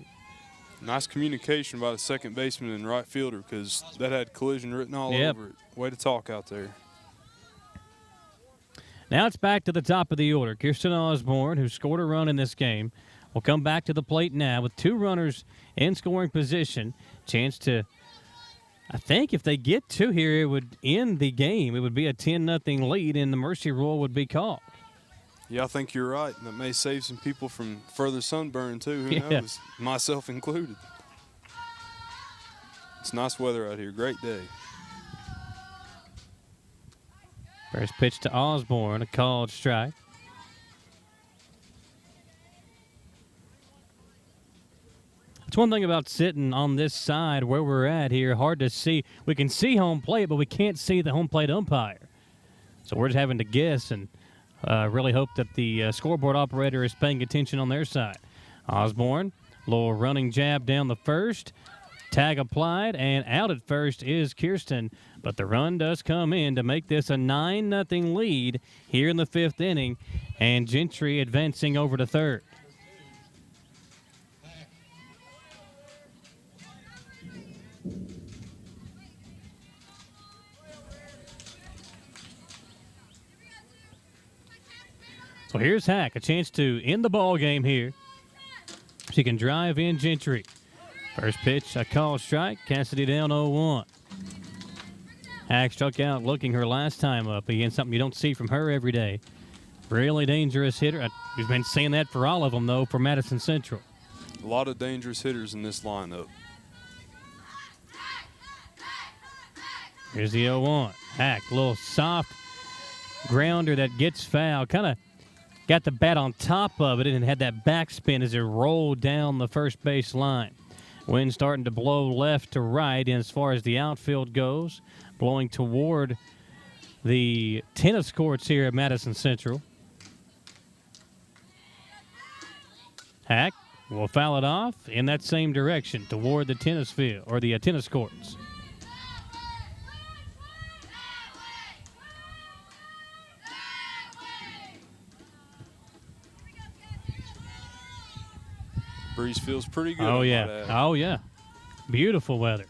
Nice communication by the second baseman and right fielder because that had collision written all over it. Way to talk out there. Now it's back to the top of the order. Kirsten Osborne, who scored a run in this game, will come back to the plate now with 2 runners in scoring position. Chance to I think if they get two here, it would end the game. It would be a 10-0 lead, and the mercy rule would be called. Yeah, I think you're right. That may save some people from further sunburn, too. Who Yeah. knows? Myself included. It's nice weather out here. Great day. First pitch to Osborne, a called strike. It's one thing about sitting on this side where we're at here, hard to see. We can see home plate, but we can't see the home plate umpire. So we're just having to guess and really hope that the scoreboard operator is paying attention on their side. Osborne, little running jab down the first. Tag applied, and out at first is Kirsten. But the run does come in to make this a 9-0 lead here in the 5th inning, and Gentry advancing over to third. So here's Hack, a chance to end the ball game here. She can drive in Gentry. First pitch, a call strike. Cassidy down 0-1. Hack struck out looking her last time up. Again, something you don't see from her every day. Really dangerous hitter. We've been seeing that for all of them, though, for Madison Central. A lot of dangerous hitters in this lineup. Here's the 0-1. Hack, a little soft grounder that gets foul. Kind of got the bat on top of it and had that backspin as it rolled down the first base line. Wind starting to blow left to right, and as far as the outfield goes, blowing toward the tennis courts here at Madison Central. Hack will foul it off in that same direction toward the tennis field or the tennis courts. Breeze feels pretty good. Oh, yeah. Oh, yeah. Beautiful weather.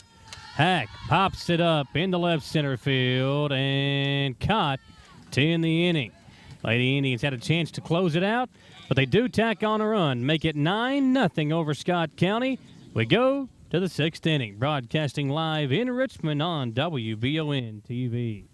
Hack pops it up into left center field and caught to end the inning. Lady Indians had a chance to close it out, but they do tack on a run, make it 9-0 over Scott County. We go to the 6th inning, broadcasting live in Richmond on WBON TV.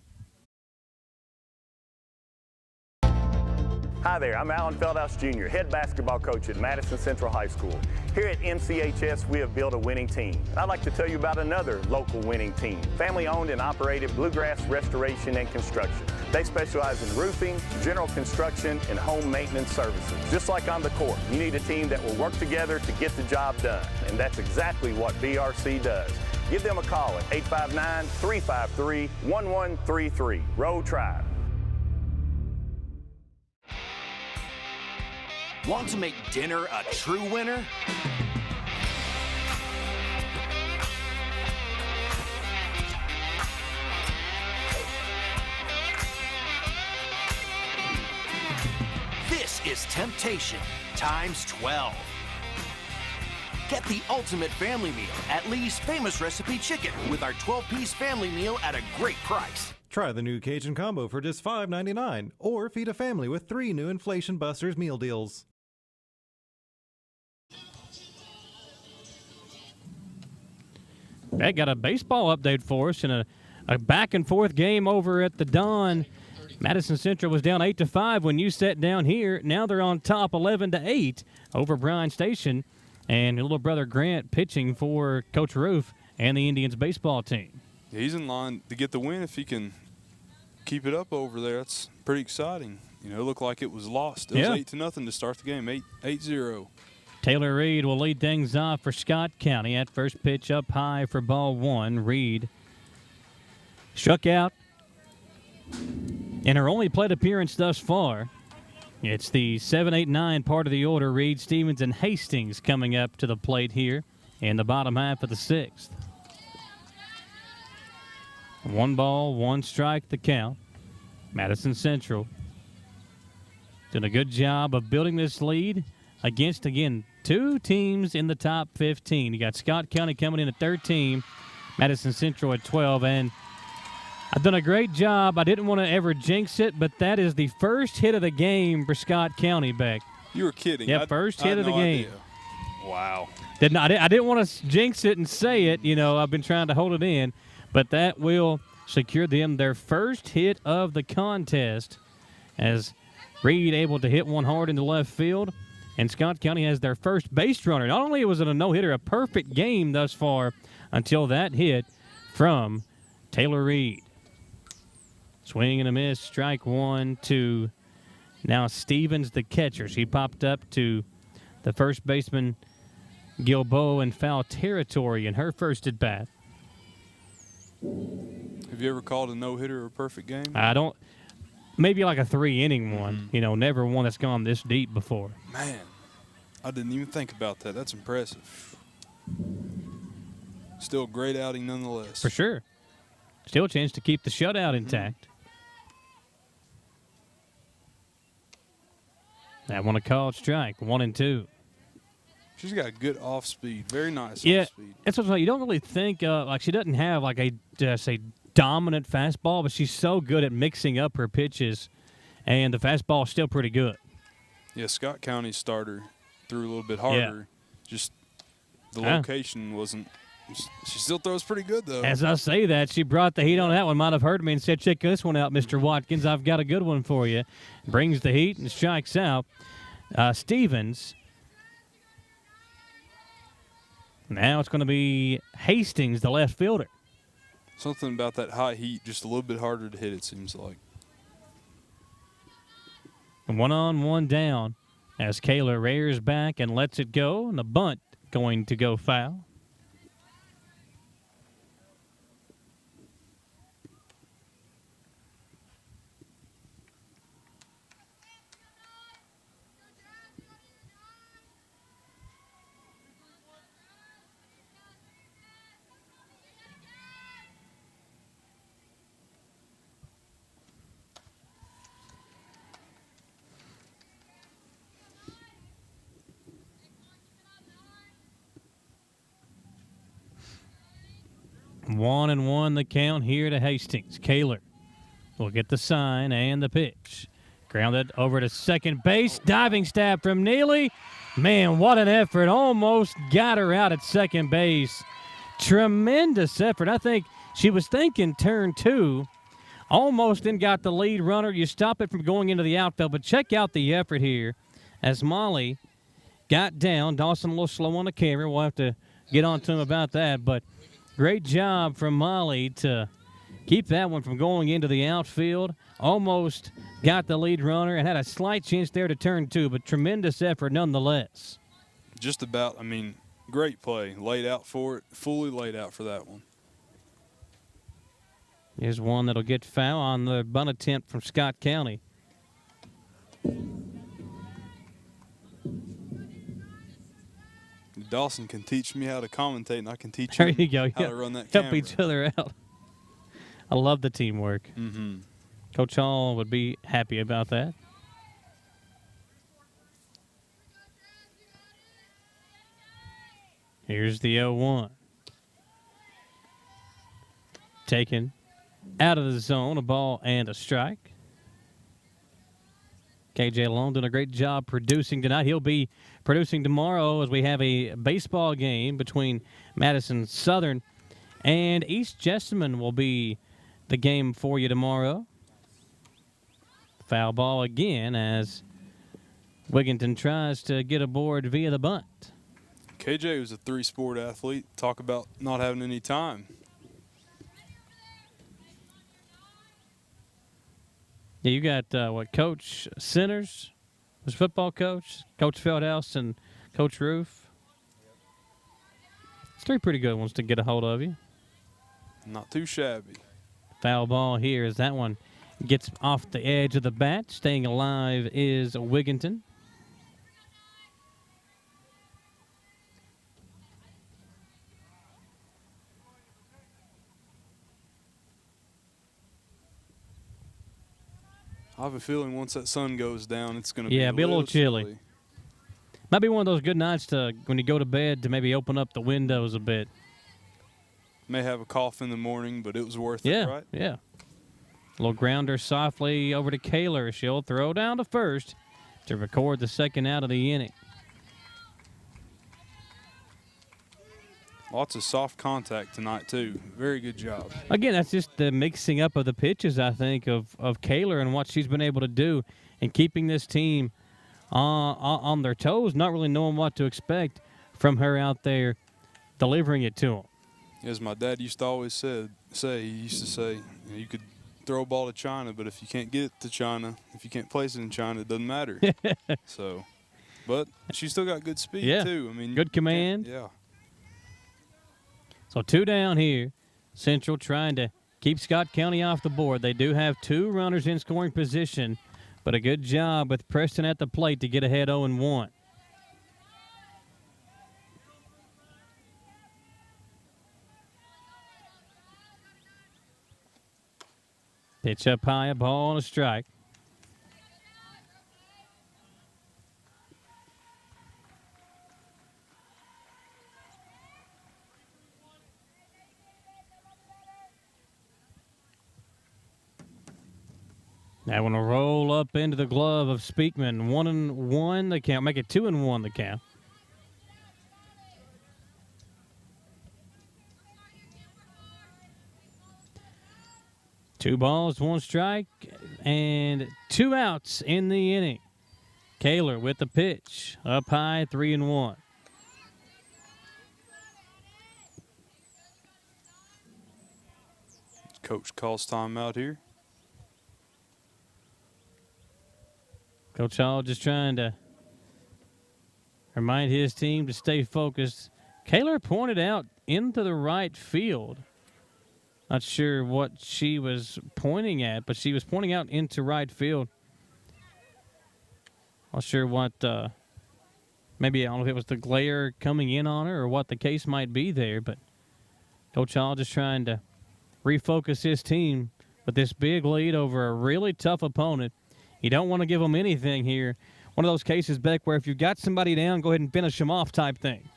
Hi there, I'm Alan Feldhouse Jr., head basketball coach at Madison Central High School. Here at MCHS, we have built a winning team. I'd like to tell you about another local winning team, family-owned and operated Bluegrass Restoration and Construction. They specialize in roofing, general construction, and home maintenance services. Just like on the court, you need a team that will work together to get the job done, and that's exactly what BRC does. Give them a call at 859-353-1133. Roll Tribe. Want to make dinner a true winner? This is temptation times 12. Get the ultimate family meal at Lee's Famous Recipe Chicken with our 12-piece family meal at a great price. Try the new Cajun Combo for just $5.99, or feed a family with 3 new Inflation Busters meal deals. That got a baseball update for us in a back-and-forth game over at the Dawn. Madison Central was down 8-5 when you sat down here. Now they're on top 11-8 over Bryan Station. And your little brother Grant pitching for Coach Roof and the Indians baseball team. Yeah, he's in line to get the win if he can keep it up over there. That's pretty exciting. You know, it looked like it was lost. It was 8-0 to start the game, 8-0. Taylor Reed will lead things off for Scott County. At first pitch up high for ball 1. Reed struck out in her only plate appearance thus far. It's the 7, 8, 9 part of the order. Reed, Stevens, and Hastings coming up to the plate here in the bottom half of the 6th. 1 ball, 1 strike the count. Madison Central doing a good job of building this lead against, again, 2 teams in the top 15. You got Scott County coming in at 13, Madison Central at 12, and I've done a great job. I didn't want to ever jinx it, but that is the first hit of the game for Scott County, Beck. You were kidding. Yeah, first hit of the game. Wow. I didn't want to jinx it and say it. You know, I've been trying to hold it in. But that will secure them their first hit of the contest as Reed able to hit one hard into left field. And Scott County has their first base runner. Not only was it a no-hitter, a perfect game thus far until that hit from Taylor Reed. Swing and a miss, strike 1, 2. Now Stevens, the catcher. She popped up to the first baseman, Gilboa, in foul territory in her first at-bat. Have you ever called a no-hitter a perfect game? I don't. Maybe like a 3-inning one. You know, never one that's gone this deep before. Man, I didn't even think about that. That's impressive. Still a great outing nonetheless. For sure. Still a chance to keep the shutout intact. That one a called strike, 1 and 2. She's got good off speed, very nice Yeah, off speed. that's what you don't really think like she doesn't have like a say dominant fastball, but she's so good at mixing up her pitches, and the fastball is still pretty good. Yeah, Scott County's starter threw a little bit harder. Just the location wasn't. She still throws pretty good though. As I say that, she brought the heat on that one. Might have heard me and said, "Check this one out, Mr. Watkins. I've got a good one for you." Brings the heat and strikes out Stevens. Now it's going to be Hastings, the left fielder. Something about that high heat, just a little bit harder to hit, it seems like. 1 on, 1 down as Kayla rears back and lets it go, and the bunt going to go foul. One and 1 the count here to Hastings. Kaler will get the sign and the pitch. Grounded over to second base. Diving stab from Neely. Man, what an effort. Almost got her out at second base. Tremendous effort. I think she was thinking turn 2. Almost then got the lead runner. You stop it from going into the outfield, but check out the effort here as Molly got down. Dawson a little slow on the camera. We'll have to get on to him about that, but great job from Molly to keep that one from going into the outfield. Almost got the lead runner and had a slight chance there to turn 2, but tremendous effort nonetheless. Just about, great play. Laid out for it, fully laid out for that one. Here's one that'll get foul on the bunt attempt from Scott County. Dawson can teach me how to commentate, and I can teach There him you go. how to run that Help camera. each other out. I love the teamwork. Mm-hmm. Coach Hall would be happy about that. Here's the 0-1. Taken out of the zone, a ball and a strike. KJ Long doing a great job producing tonight. He'll be producing tomorrow as we have a baseball game between Madison Southern and East Jessamine will be the game for you tomorrow. Foul ball again as Wigginton tries to get aboard via the bunt. KJ was a 3-sport athlete. Talk about not having any time. Yeah, you got, Coach Centers was football coach, Coach Feldhouse, and Coach Roof. It's 3 pretty good ones to get a hold of you. Not too shabby. Foul ball here as that one gets off the edge of the bat. Staying alive is Wigginton. I have a feeling once that sun goes down, it's going to be Yeah, be a little chilly. Might be one of those good nights to, when you go to bed, to maybe open up the windows a bit. May have a cough in the morning, but it was worth it, right? Yeah. A little grounder softly over to Kaler. She'll throw down to first to record the second out of the inning. Lots of soft contact tonight, too. Very good job. Again, that's just the mixing up of the pitches, I think, of Kaler and what she's been able to do and keeping this team on their toes, not really knowing what to expect from her out there delivering it to them. As my dad used to always say, he used to say, you could throw a ball to China, but if you can't get it to China, if you can't place it in China, it doesn't matter. So, but she still got good speed, too. I mean, good command. Yeah. So 2 down here. Central trying to keep Scott County off the board. They do have 2 runners in scoring position, but a good job with Preston at the plate to get ahead 0-1. Pitch up high, a ball and a strike. That one will roll up into the glove of Speakman. 1-1 the count. Make it 2-1 the count. Two balls, 1 strike, and 2 outs in the inning. Kaler with the pitch. Up high, 3-1. Coach calls timeout here. Coach Hall just trying to remind his team to stay focused. Kaler pointed out into the right field. Not sure what she was pointing at, but she was pointing out into right field. Not sure what, maybe I don't know if it was the glare coming in on her or what the case might be there, but Coach Hall just trying to refocus his team with this big lead over a really tough opponent. You don't want to give them anything here. One of those cases, Beck, where if you've got somebody down, go ahead and finish them off type thing.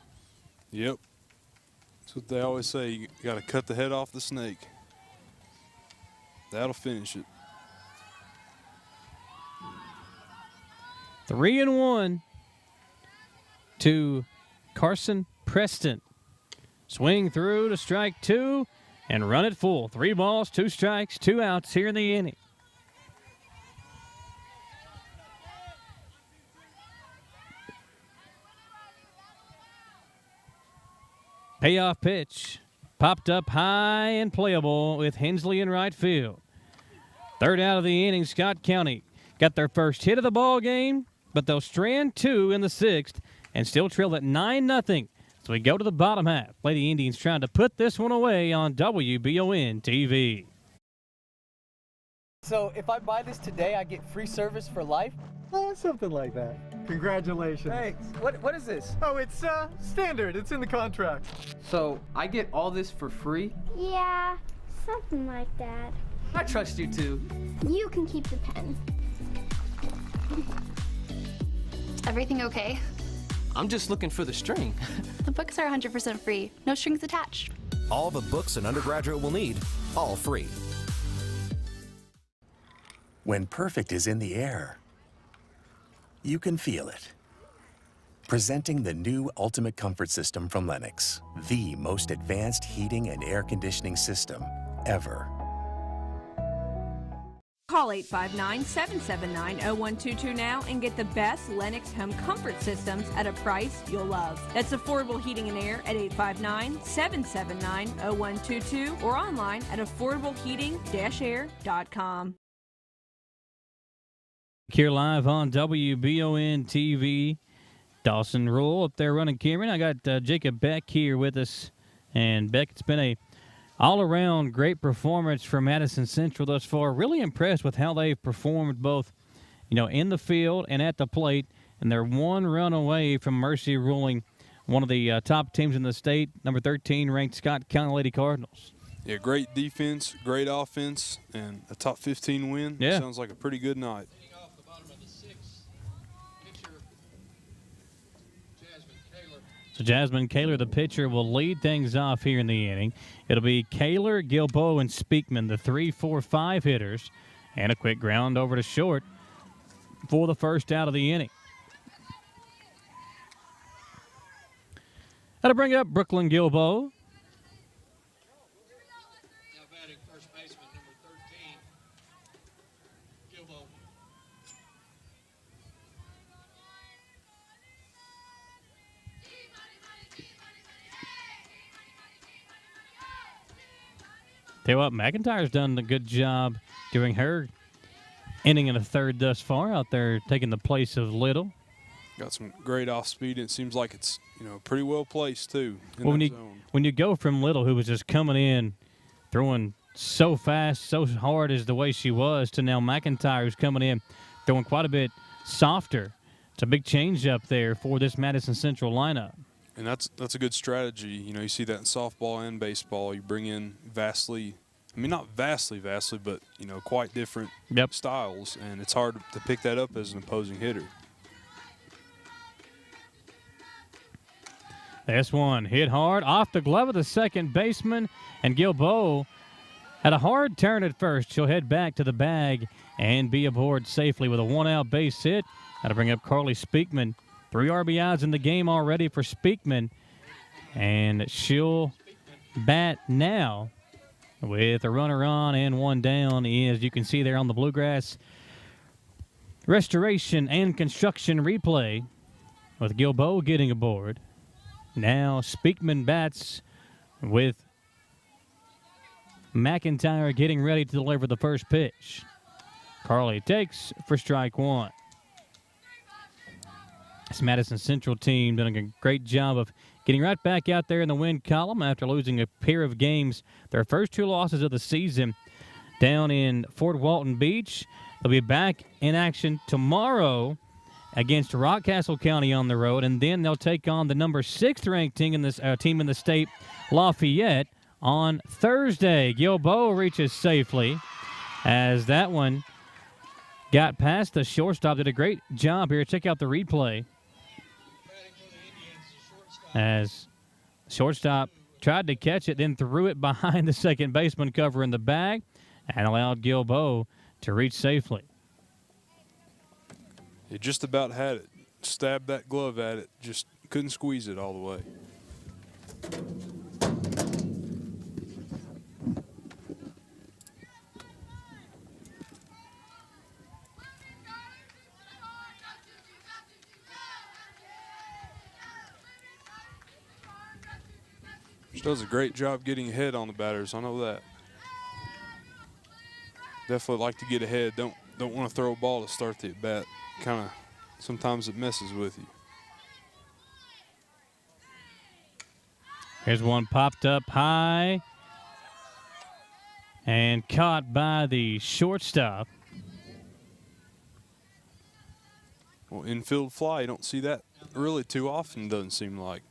Yep. That's what they always say. You got to cut the head off the snake. That'll finish it. 3-1 to Carson Preston. Swing through to strike 2 and run it full. 3 balls, 2 strikes, 2 outs here in the inning. Payoff pitch. Popped up high and playable with Hensley in right field. 3rd out of the inning, Scott County got their first hit of the ball game, but they'll strand 2 in the 6th and still trail at 9-0. So we go to the bottom half. Lady Indians trying to put this one away on WBON TV. So if I buy this today, I get free service for life? Something like that. Congratulations. Thanks. What is this? Oh, it's standard. It's in the contract. So I get all this for free? Yeah, something like that. I trust you too. You can keep the pen. Everything okay? I'm just looking for the string. The books are 100% free. No strings attached. All the books an undergraduate will need, all free. When perfect is in the air, you can feel it. Presenting the new Ultimate Comfort System from Lennox, the most advanced heating and air conditioning system ever. Call 859-779-0122 now and get the best Lennox home comfort systems at a price you'll love. That's affordable heating and air at 859-779-0122 or online at affordableheating-air.com. Here live on WBON TV. Dawson Rule up there running Cameron. I got Jacob Beck here with us. And Beck, it's been a all-around great performance for Madison Central thus far. Really impressed with how they've performed both, in the field and at the plate. And they're 1 run away from Mercy ruling one of the top teams in the state, number 13 ranked Scott County Lady Cardinals. Yeah, great defense, great offense, and a top 15 win. Yeah. Sounds like a pretty good night. So Jasmine Kaler, the pitcher, will lead things off here in the inning. It'll be Kaler, Gilboa, and Speakman, the 3, 4, 5 hitters, and a quick ground over to short for the first out of the inning. to bring up Brooklyn Gilbo. Tell you what, McIntyre's done a good job during her inning in the third thus far out there, taking the place of Little. Got some great off speed, and it seems like it's pretty well placed too. Well, when you go from Little, who was just coming in, throwing so fast, so hard as the way she was, to now McIntyre, who's coming in, throwing quite a bit softer. It's a big change up there for this Madison Central lineup. And that's a good strategy. You see that in softball and baseball. You bring in not vastly, but, quite different styles. And it's hard to pick that up as an opposing hitter. This one hit hard off the glove of the second baseman. And Gilbo had a hard turn at first. She'll head back to the bag and be aboard safely with a one-out base hit. Got to bring up Carly Speakman. 3 RBIs in the game already for Speakman. And she'll bat now with a runner on and one down, as you can see there on the Bluegrass Restoration and Construction replay, with Gilbo getting aboard. Now Speakman bats with McIntyre getting ready to deliver the first pitch. Carly takes for strike one. This Madison Central team doing a great job of getting right back out there in the win column after losing a pair of games. Their first 2 losses of the season down in Fort Walton Beach. They'll be back in action tomorrow against Rockcastle County on the road, and then they'll take on the number 6th ranked team in the state, Lafayette, on Thursday. Gilbo reaches safely as that one got past the shortstop. Did a great job here. Check out the replay. As shortstop tried to catch it, then threw it behind the second baseman covering the bag and allowed Gilbo to reach safely. He just about had it. Stabbed that glove at it. Just couldn't squeeze it all the way. She does a great job getting ahead on the batters. I know that. Definitely like to get ahead. Don't want to throw a ball to start the at-bat. Kind of sometimes it messes with you. Here's one popped up high and caught by the shortstop. Well, infield fly, you don't see that really too often, doesn't seem like.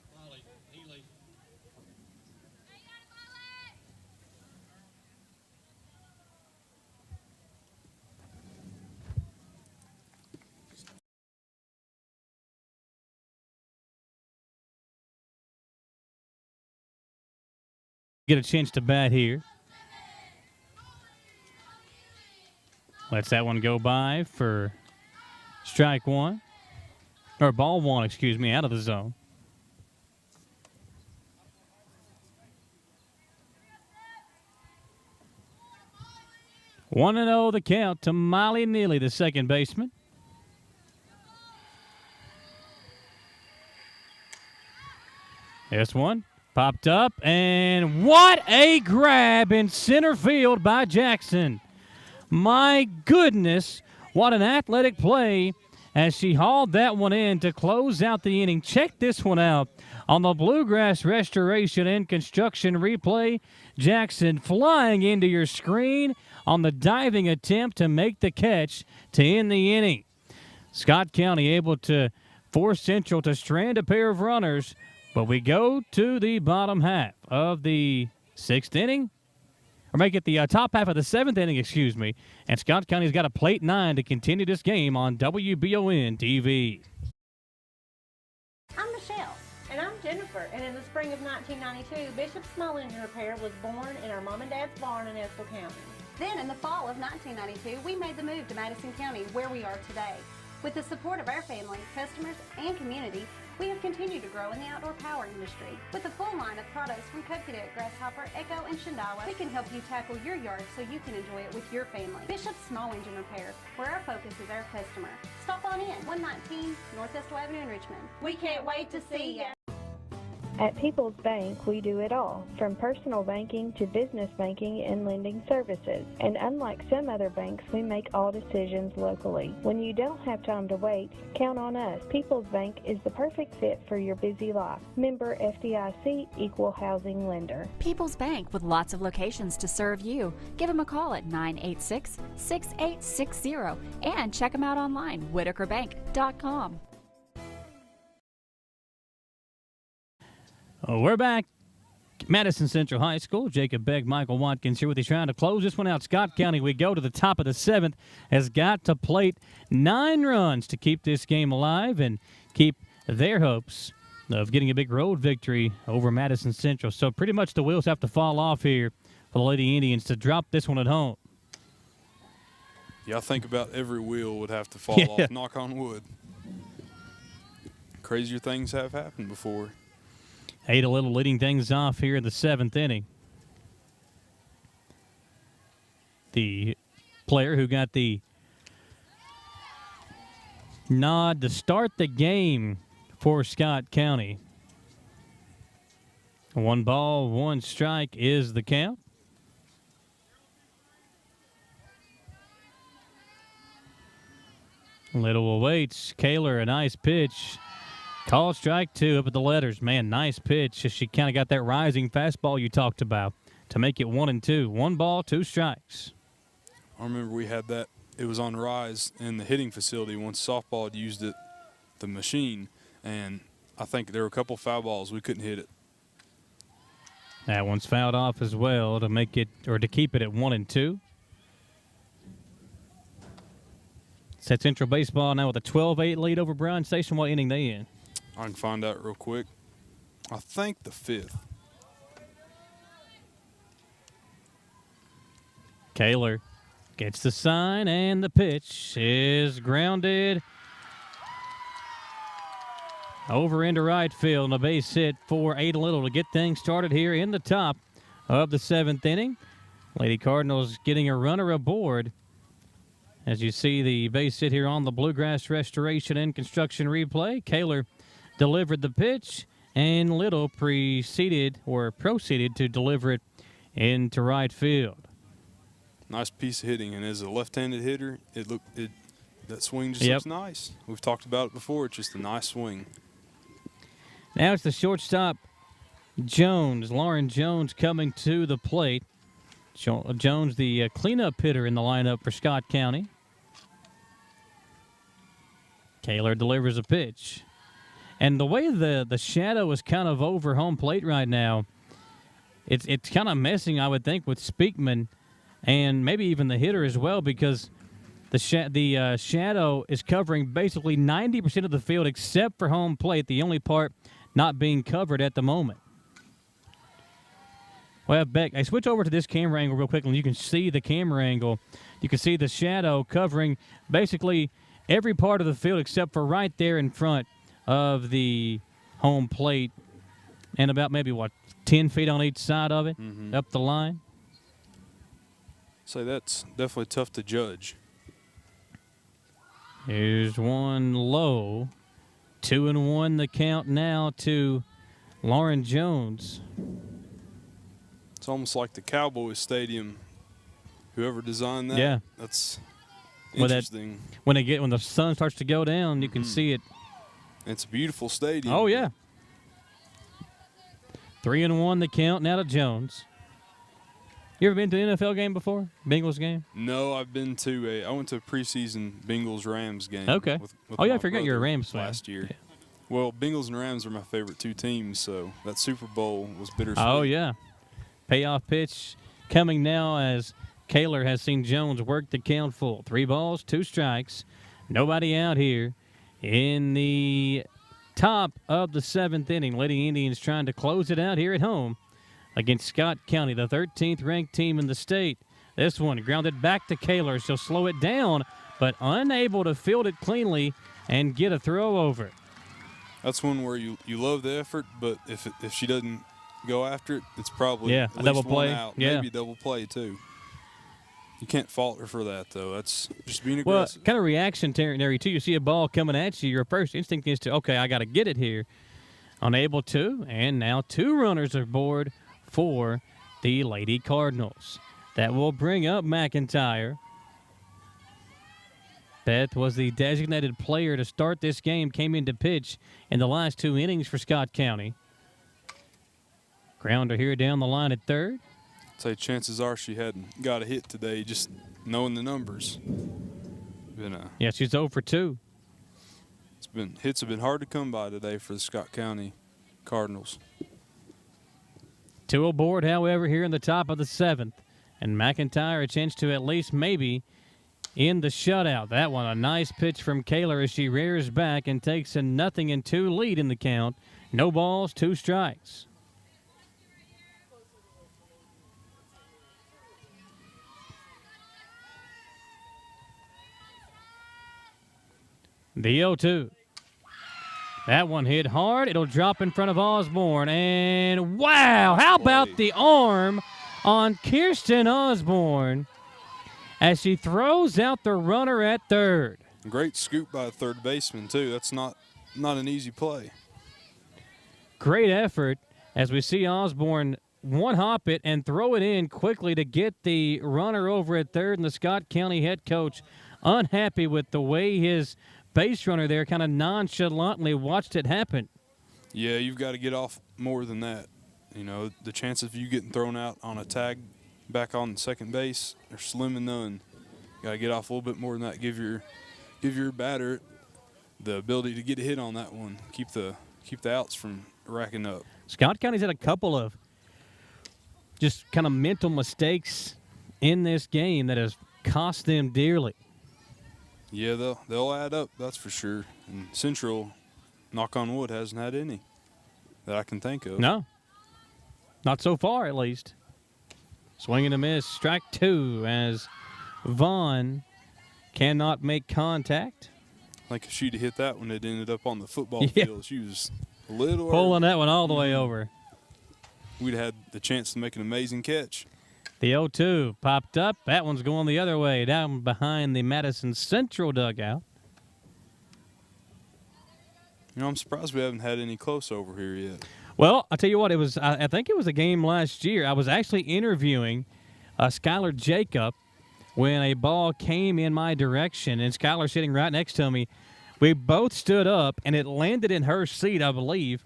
Get a chance to bat here. Lets that one go by for strike one. Or ball one, excuse me, out of the zone. One and 0 the count to Molly Neely, the second baseman. This one popped up, and what a grab in center field by Jackson. My goodness, what an athletic play as she hauled that one in to close out the inning. Check this one out on the Bluegrass Restoration and Construction replay. Jackson flying into your screen on the diving attempt to make the catch to end the inning. Scott County able to force Central to strand a pair of runners. But we go to the bottom half of the 6th inning, or make it the top half of the 7th inning, excuse me. And Scott County's got a plate 9 to continue this game on WBON TV. I'm Michelle. And I'm Jennifer. And in the spring of 1992, Bishop Small Engine Repair was born in our mom and dad's barn in Estill County. Then in the fall of 1992, we made the move to Madison County, where we are today. With the support of our family, customers, and community, We have continued to grow in the outdoor power industry. With a full line of products from Cub Cadet, Grasshopper, Echo, and Shindawa, we can help you tackle your yard so you can enjoy it with your family. Bishop's Small Engine Repair, where our focus is our customer. Stop on in, 119 Northwest Avenue in Richmond. We can't wait to see you. At People's Bank, we do it all, from personal banking to business banking and lending services. And unlike some other banks, we make all decisions locally. When you don't have time to wait, count on us. People's Bank is the perfect fit for your busy life. Member FDIC, Equal Housing Lender. People's Bank, with lots of locations to serve you. Give them a call at 986-6860 and check them out online, whitakerbank.com. We're back. Madison Central High School. Jacob Beck, Michael Watkins here with you, trying to close this one out. Scott County, we go to the top of the 7th, has got to plate 9 runs to keep this game alive and keep their hopes of getting a big road victory over Madison Central. So pretty much the wheels have to fall off here for the Lady Indians to drop this one at home. Yeah, I think about every wheel would have to fall off. Knock on wood. Crazier things have happened before. Ada Little leading things off here in the 7th inning. The player who got the nod to start the game for Scott County. 1 ball, 1 strike is the count. Little awaits. Kaler, a nice pitch. Call strike 2 up at the letters. Man, nice pitch. She kind of got that rising fastball you talked about to make it 1-2. 1 ball, 2 strikes. I remember we had that. It was on rise in the hitting facility once softball had used it, the machine, and I think there were a couple foul balls. We couldn't hit it. That one's fouled off as well to make it, or to keep it at 1-2. Set Central Baseball now with a 12-8 lead over Bryan Station. What inning they in? I can find out real quick. I think the 5th. Kaler gets the sign, and the pitch is grounded over into right field, and a base hit for Ada Little to get things started here in the top of the 7th inning. Lady Cardinals getting a runner aboard. As you see the base hit here on the Bluegrass Restoration and Construction replay, Kaler delivered the pitch, and Little proceeded to deliver it into right field. Nice piece of hitting, and as a left-handed hitter, that swing just looks nice. We've talked about it before. It's just a nice swing. Now it's the shortstop, Jones, Lauren Jones, coming to the plate. Jones, the cleanup hitter in the lineup for Scott County. Kaler delivers a pitch. And the way the shadow is kind of over home plate right now, it's kind of messing, I would think, with Speakman and maybe even the hitter as well, because the shadow is covering basically 90% of the field except for home plate, the only part not being covered at the moment. Well, Beck, I switch over to this camera angle real quick, and you can see the camera angle. You can see the shadow covering basically every part of the field except for right there in front of the home plate, and about maybe, 10 feet on each side of it, up the line? So that's definitely tough to judge. Here's one low. 2-1 the count now to Lauren Jones. It's almost like the Cowboys Stadium. Whoever designed that, yeah, that's interesting. When the sun starts to go down, you can see it. It's a beautiful stadium. Oh, yeah. 3-1 the count now to Jones. You ever been to an NFL game before? Bengals game? No, I went to a preseason Bengals-Rams game. Okay. With I forgot you're a Rams fan. Last year. Yeah. Well, Bengals and Rams are my favorite 2 teams, so that Super Bowl was bittersweet. Oh, yeah. Payoff pitch coming now as Kaler has seen Jones work the count full. 3 balls, 2 strikes. Nobody out here in the top of the 7th inning. Lady Indians trying to close it out here at home against Scott County, the 13th ranked team in the state. This one grounded back to Kaler. She'll slow it down, but unable to field it cleanly and get a throw over. That's one where you love the effort, but if she doesn't go after it, it's probably a at least double one play. out, Yeah. maybe a double play too. You can't fault her for that, though. That's just being Well, aggressive. kind of reactionary, too. You see a ball coming at you, your first instinct is to, okay, I got to get it here. Unable to, and now 2 runners are aboard for the Lady Cardinals. That will bring up McIntyre. Beth was the designated player to start this game, came in to pitch in the last 2 innings for Scott County. Grounder here down the line at third. I'd say chances are she hadn't got a hit today, just knowing the numbers. Yeah, she's 0 for 2. Hits have been hard to come by today for the Scott County Cardinals. 2 aboard, however, here in the top of the 7th. And McIntyre a chance to at least maybe in the shutout. That one, a nice pitch from Kaler as she rears back and takes a 0-2 lead in the count. No balls, 2 strikes. The 0-2. That one hit hard. It'll drop in front of Osborne. And wow, how about the arm on Kirsten Osborne as she throws out the runner at third. Great scoop by a third baseman, too. That's not an easy play. Great effort as we see Osborne one-hop it and throw it in quickly to get the runner over at third. And the Scott County head coach unhappy with the way his base runner there kind of nonchalantly watched it happen. Yeah, you've got to get off more than that. You know, the chances of you getting thrown out on a tag back on second base are slim and none. You got to get off a little bit more than that. Give your batter the ability to get a hit on that one. Keep the outs from racking up. Scott County's had a couple of just kind of mental mistakes in this game that has cost them dearly. Yeah, they'll add up, that's for sure. And Central, knock on wood, hasn't had any that I can think of. No. Not so far, at least. Swing and a miss. Strike 2 as Vaughn cannot make contact. I think if she'd have hit that one, it ended up on the football field. She was a little pulling that one all the way over. We'd have had the chance to make an amazing catch. The 0-2 popped up. That one's going the other way, down behind the Madison Central dugout. You know, I'm surprised we haven't had any close over here yet. Well, I'll tell you what, I think it was a game last year. I was actually interviewing Skylar Jacob when a ball came in my direction, and Skylar sitting right next to me. We both stood up, and it landed in her seat, I believe.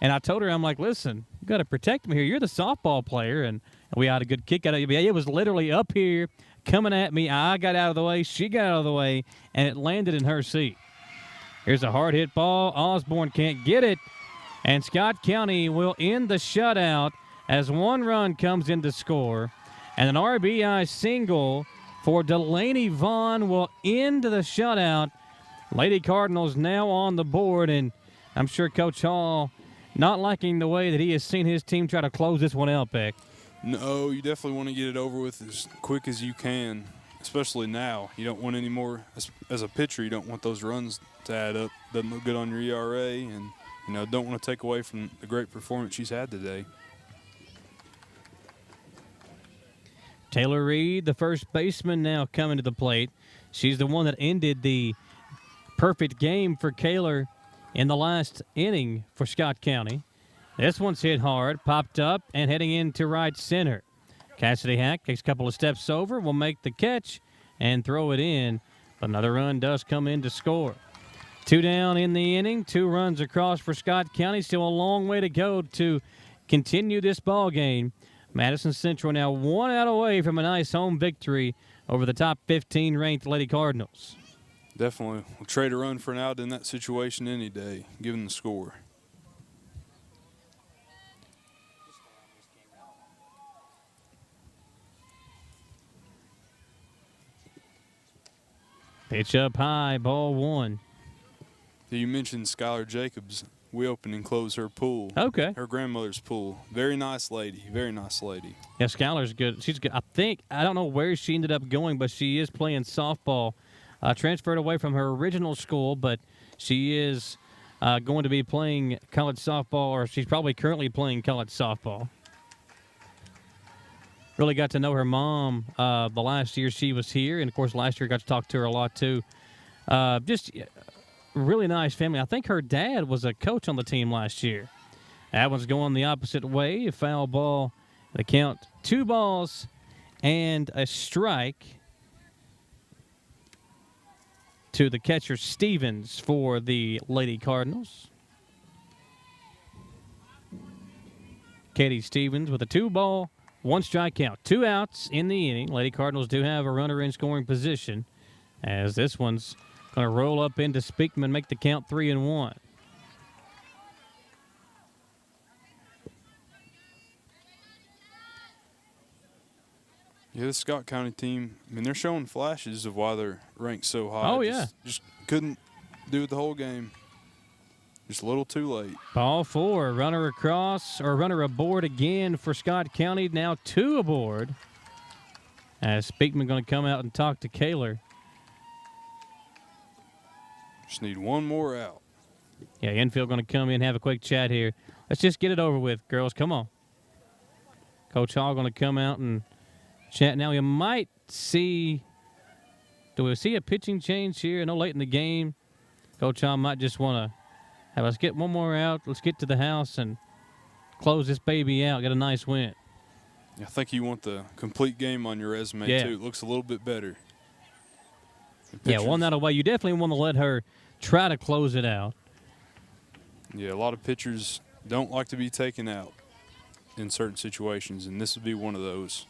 And I told her, I'm like, listen, you got to protect me here. You're the softball player, and we had a good kick out of it. But it was literally up here coming at me. I got out of the way. She got out of the way, and it landed in her seat. Here's a hard-hit ball. Osborne can't get it, and Scott County will end the shutout as 1 run comes in to score. And an RBI single for Delaney Vaughn will end the shutout. Lady Cardinals now on the board, and I'm sure Coach Hall not liking the way that he has seen his team try to close this one out, Beck. No, you definitely want to get it over with as quick as you can, especially now. You don't want any more, as a pitcher, you don't want those runs to add up. Doesn't look good on your ERA, and, you know, don't want to take away from the great performance she's had today. Taylor Reed, the first baseman, now coming to the plate. She's the one that ended the perfect game for Kaler in the last inning for Scott County. This one's hit hard, popped up, and heading into right center. Cassidy Hack takes a couple of steps over, will make the catch and throw it in. But another run does come in to score. 2 down in the inning, 2 runs across for Scott County. Still a long way to go to continue this ball game. Madison Central now 1 out away from a nice home victory over the top 15 ranked Lady Cardinals. Definitely. We'll trade a run for an out in that situation any day, given the score. Pitch up high, ball 1. You mentioned Skylar Jacobs. We open and close her pool. Okay. Her grandmother's pool. Very nice lady. Very nice lady. Yeah, Skylar's good. She's good. I don't know where she ended up going, but she is playing softball. Transferred away from her original school, but she is going to be playing college softball, or she's probably currently playing college softball. Really got to know her mom the last year she was here, and, of course, last year got to talk to her a lot, too. Just really nice family. I think her dad was a coach on the team last year. That one's going the opposite way. A foul ball. The count 2 balls and a strike to the catcher Stevens for the Lady Cardinals. Katie Stevens with a 2-ball, 1 strike count. 2 outs in the inning. Lady Cardinals do have a runner in scoring position, as this one's going to roll up into Speakman, make the count 3-1. Yeah, the Scott County team, I mean, they're showing flashes of why they're ranked so high. Oh, yeah. Just couldn't do it the whole game. Just a little too late. Ball 4, runner across, or runner aboard again for Scott County. Now 2 aboard. As Speakman going to come out and talk to Kaler. Just need 1 more out. Yeah, infield going to come in, have a quick chat here. Let's just get it over with, girls. Come on. Coach Hall going to come out and chat. Now, you might see, do we see a pitching change here? I know late in the game, Coach Hall might just want to have us get 1 more out. Let's get to the house and close this baby out, get a nice win. I think you want the complete game on your resume, too. It looks a little bit better. Yeah, 1 out away. You definitely want to let her try to close it out. Yeah, a lot of pitchers don't like to be taken out in certain situations, and this would be one of those.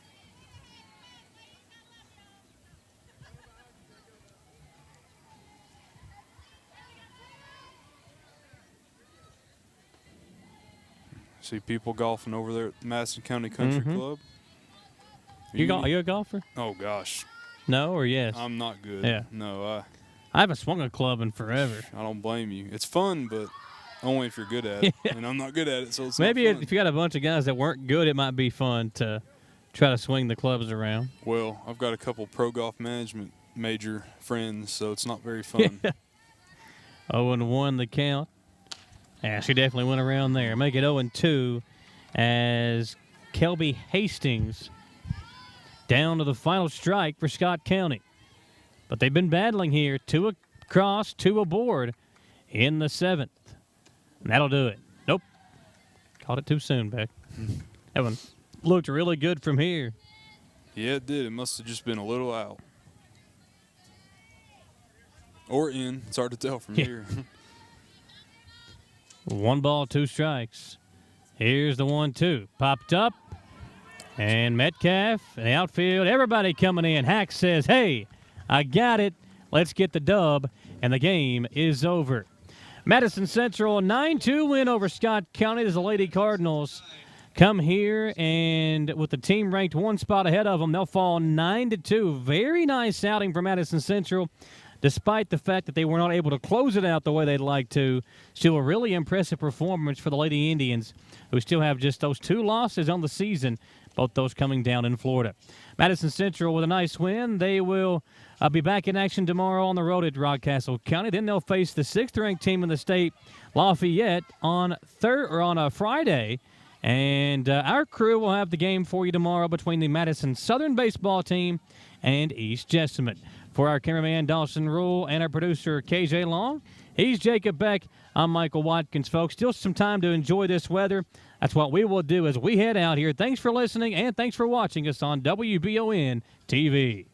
See people golfing over there at the Madison County Country Club. Are you a golfer? Oh, gosh. No or yes? I'm not good. Yeah. No, I haven't swung a club in forever. I don't blame you. It's fun, but only if you're good at it. And I'm not good at it, so it's Maybe not fun. if you got a bunch of guys that weren't good, it might be fun to try to swing the clubs around. Well, I've got a couple pro golf management major friends, so it's not very fun. 0-1 the count. Yeah, she definitely went around there. Make it 0-2 as Kelby Hastings down to the final strike for Scott County. But they've been battling here. 2 across, 2 aboard in the 7th. And that'll do it. Nope. Caught it too soon, Beck. That one looked really good from here. Yeah, it did. It must have just been a little out. Or in. It's hard to tell from here. 1 ball, 2 strikes. Here's the 1-2. Popped up. And Metcalf in the outfield. Everybody coming in. Hack says, hey, I got it. Let's get the dub. And the game is over. Madison Central, a 9-2 win over Scott County as the Lady Cardinals come here, and with the team ranked 1 spot ahead of them, they'll fall 9-2. Very nice outing for Madison Central, despite the fact that they were not able to close it out the way they'd like to. Still a really impressive performance for the Lady Indians, who still have just those 2 losses on the season, both those coming down in Florida. Madison Central with a nice win. They will be back in action tomorrow on the road at Rockcastle County. Then they'll face the 6th-ranked team in the state, Lafayette, on a Friday. And our crew will have the game for you tomorrow between the Madison Southern baseball team and East Jessamine. For our cameraman, Dawson Rule, and our producer, KJ Long, he's Jacob Beck. I'm Michael Watkins, folks. Still some time to enjoy this weather. That's what we will do as we head out here. Thanks for listening, and thanks for watching us on WBON TV.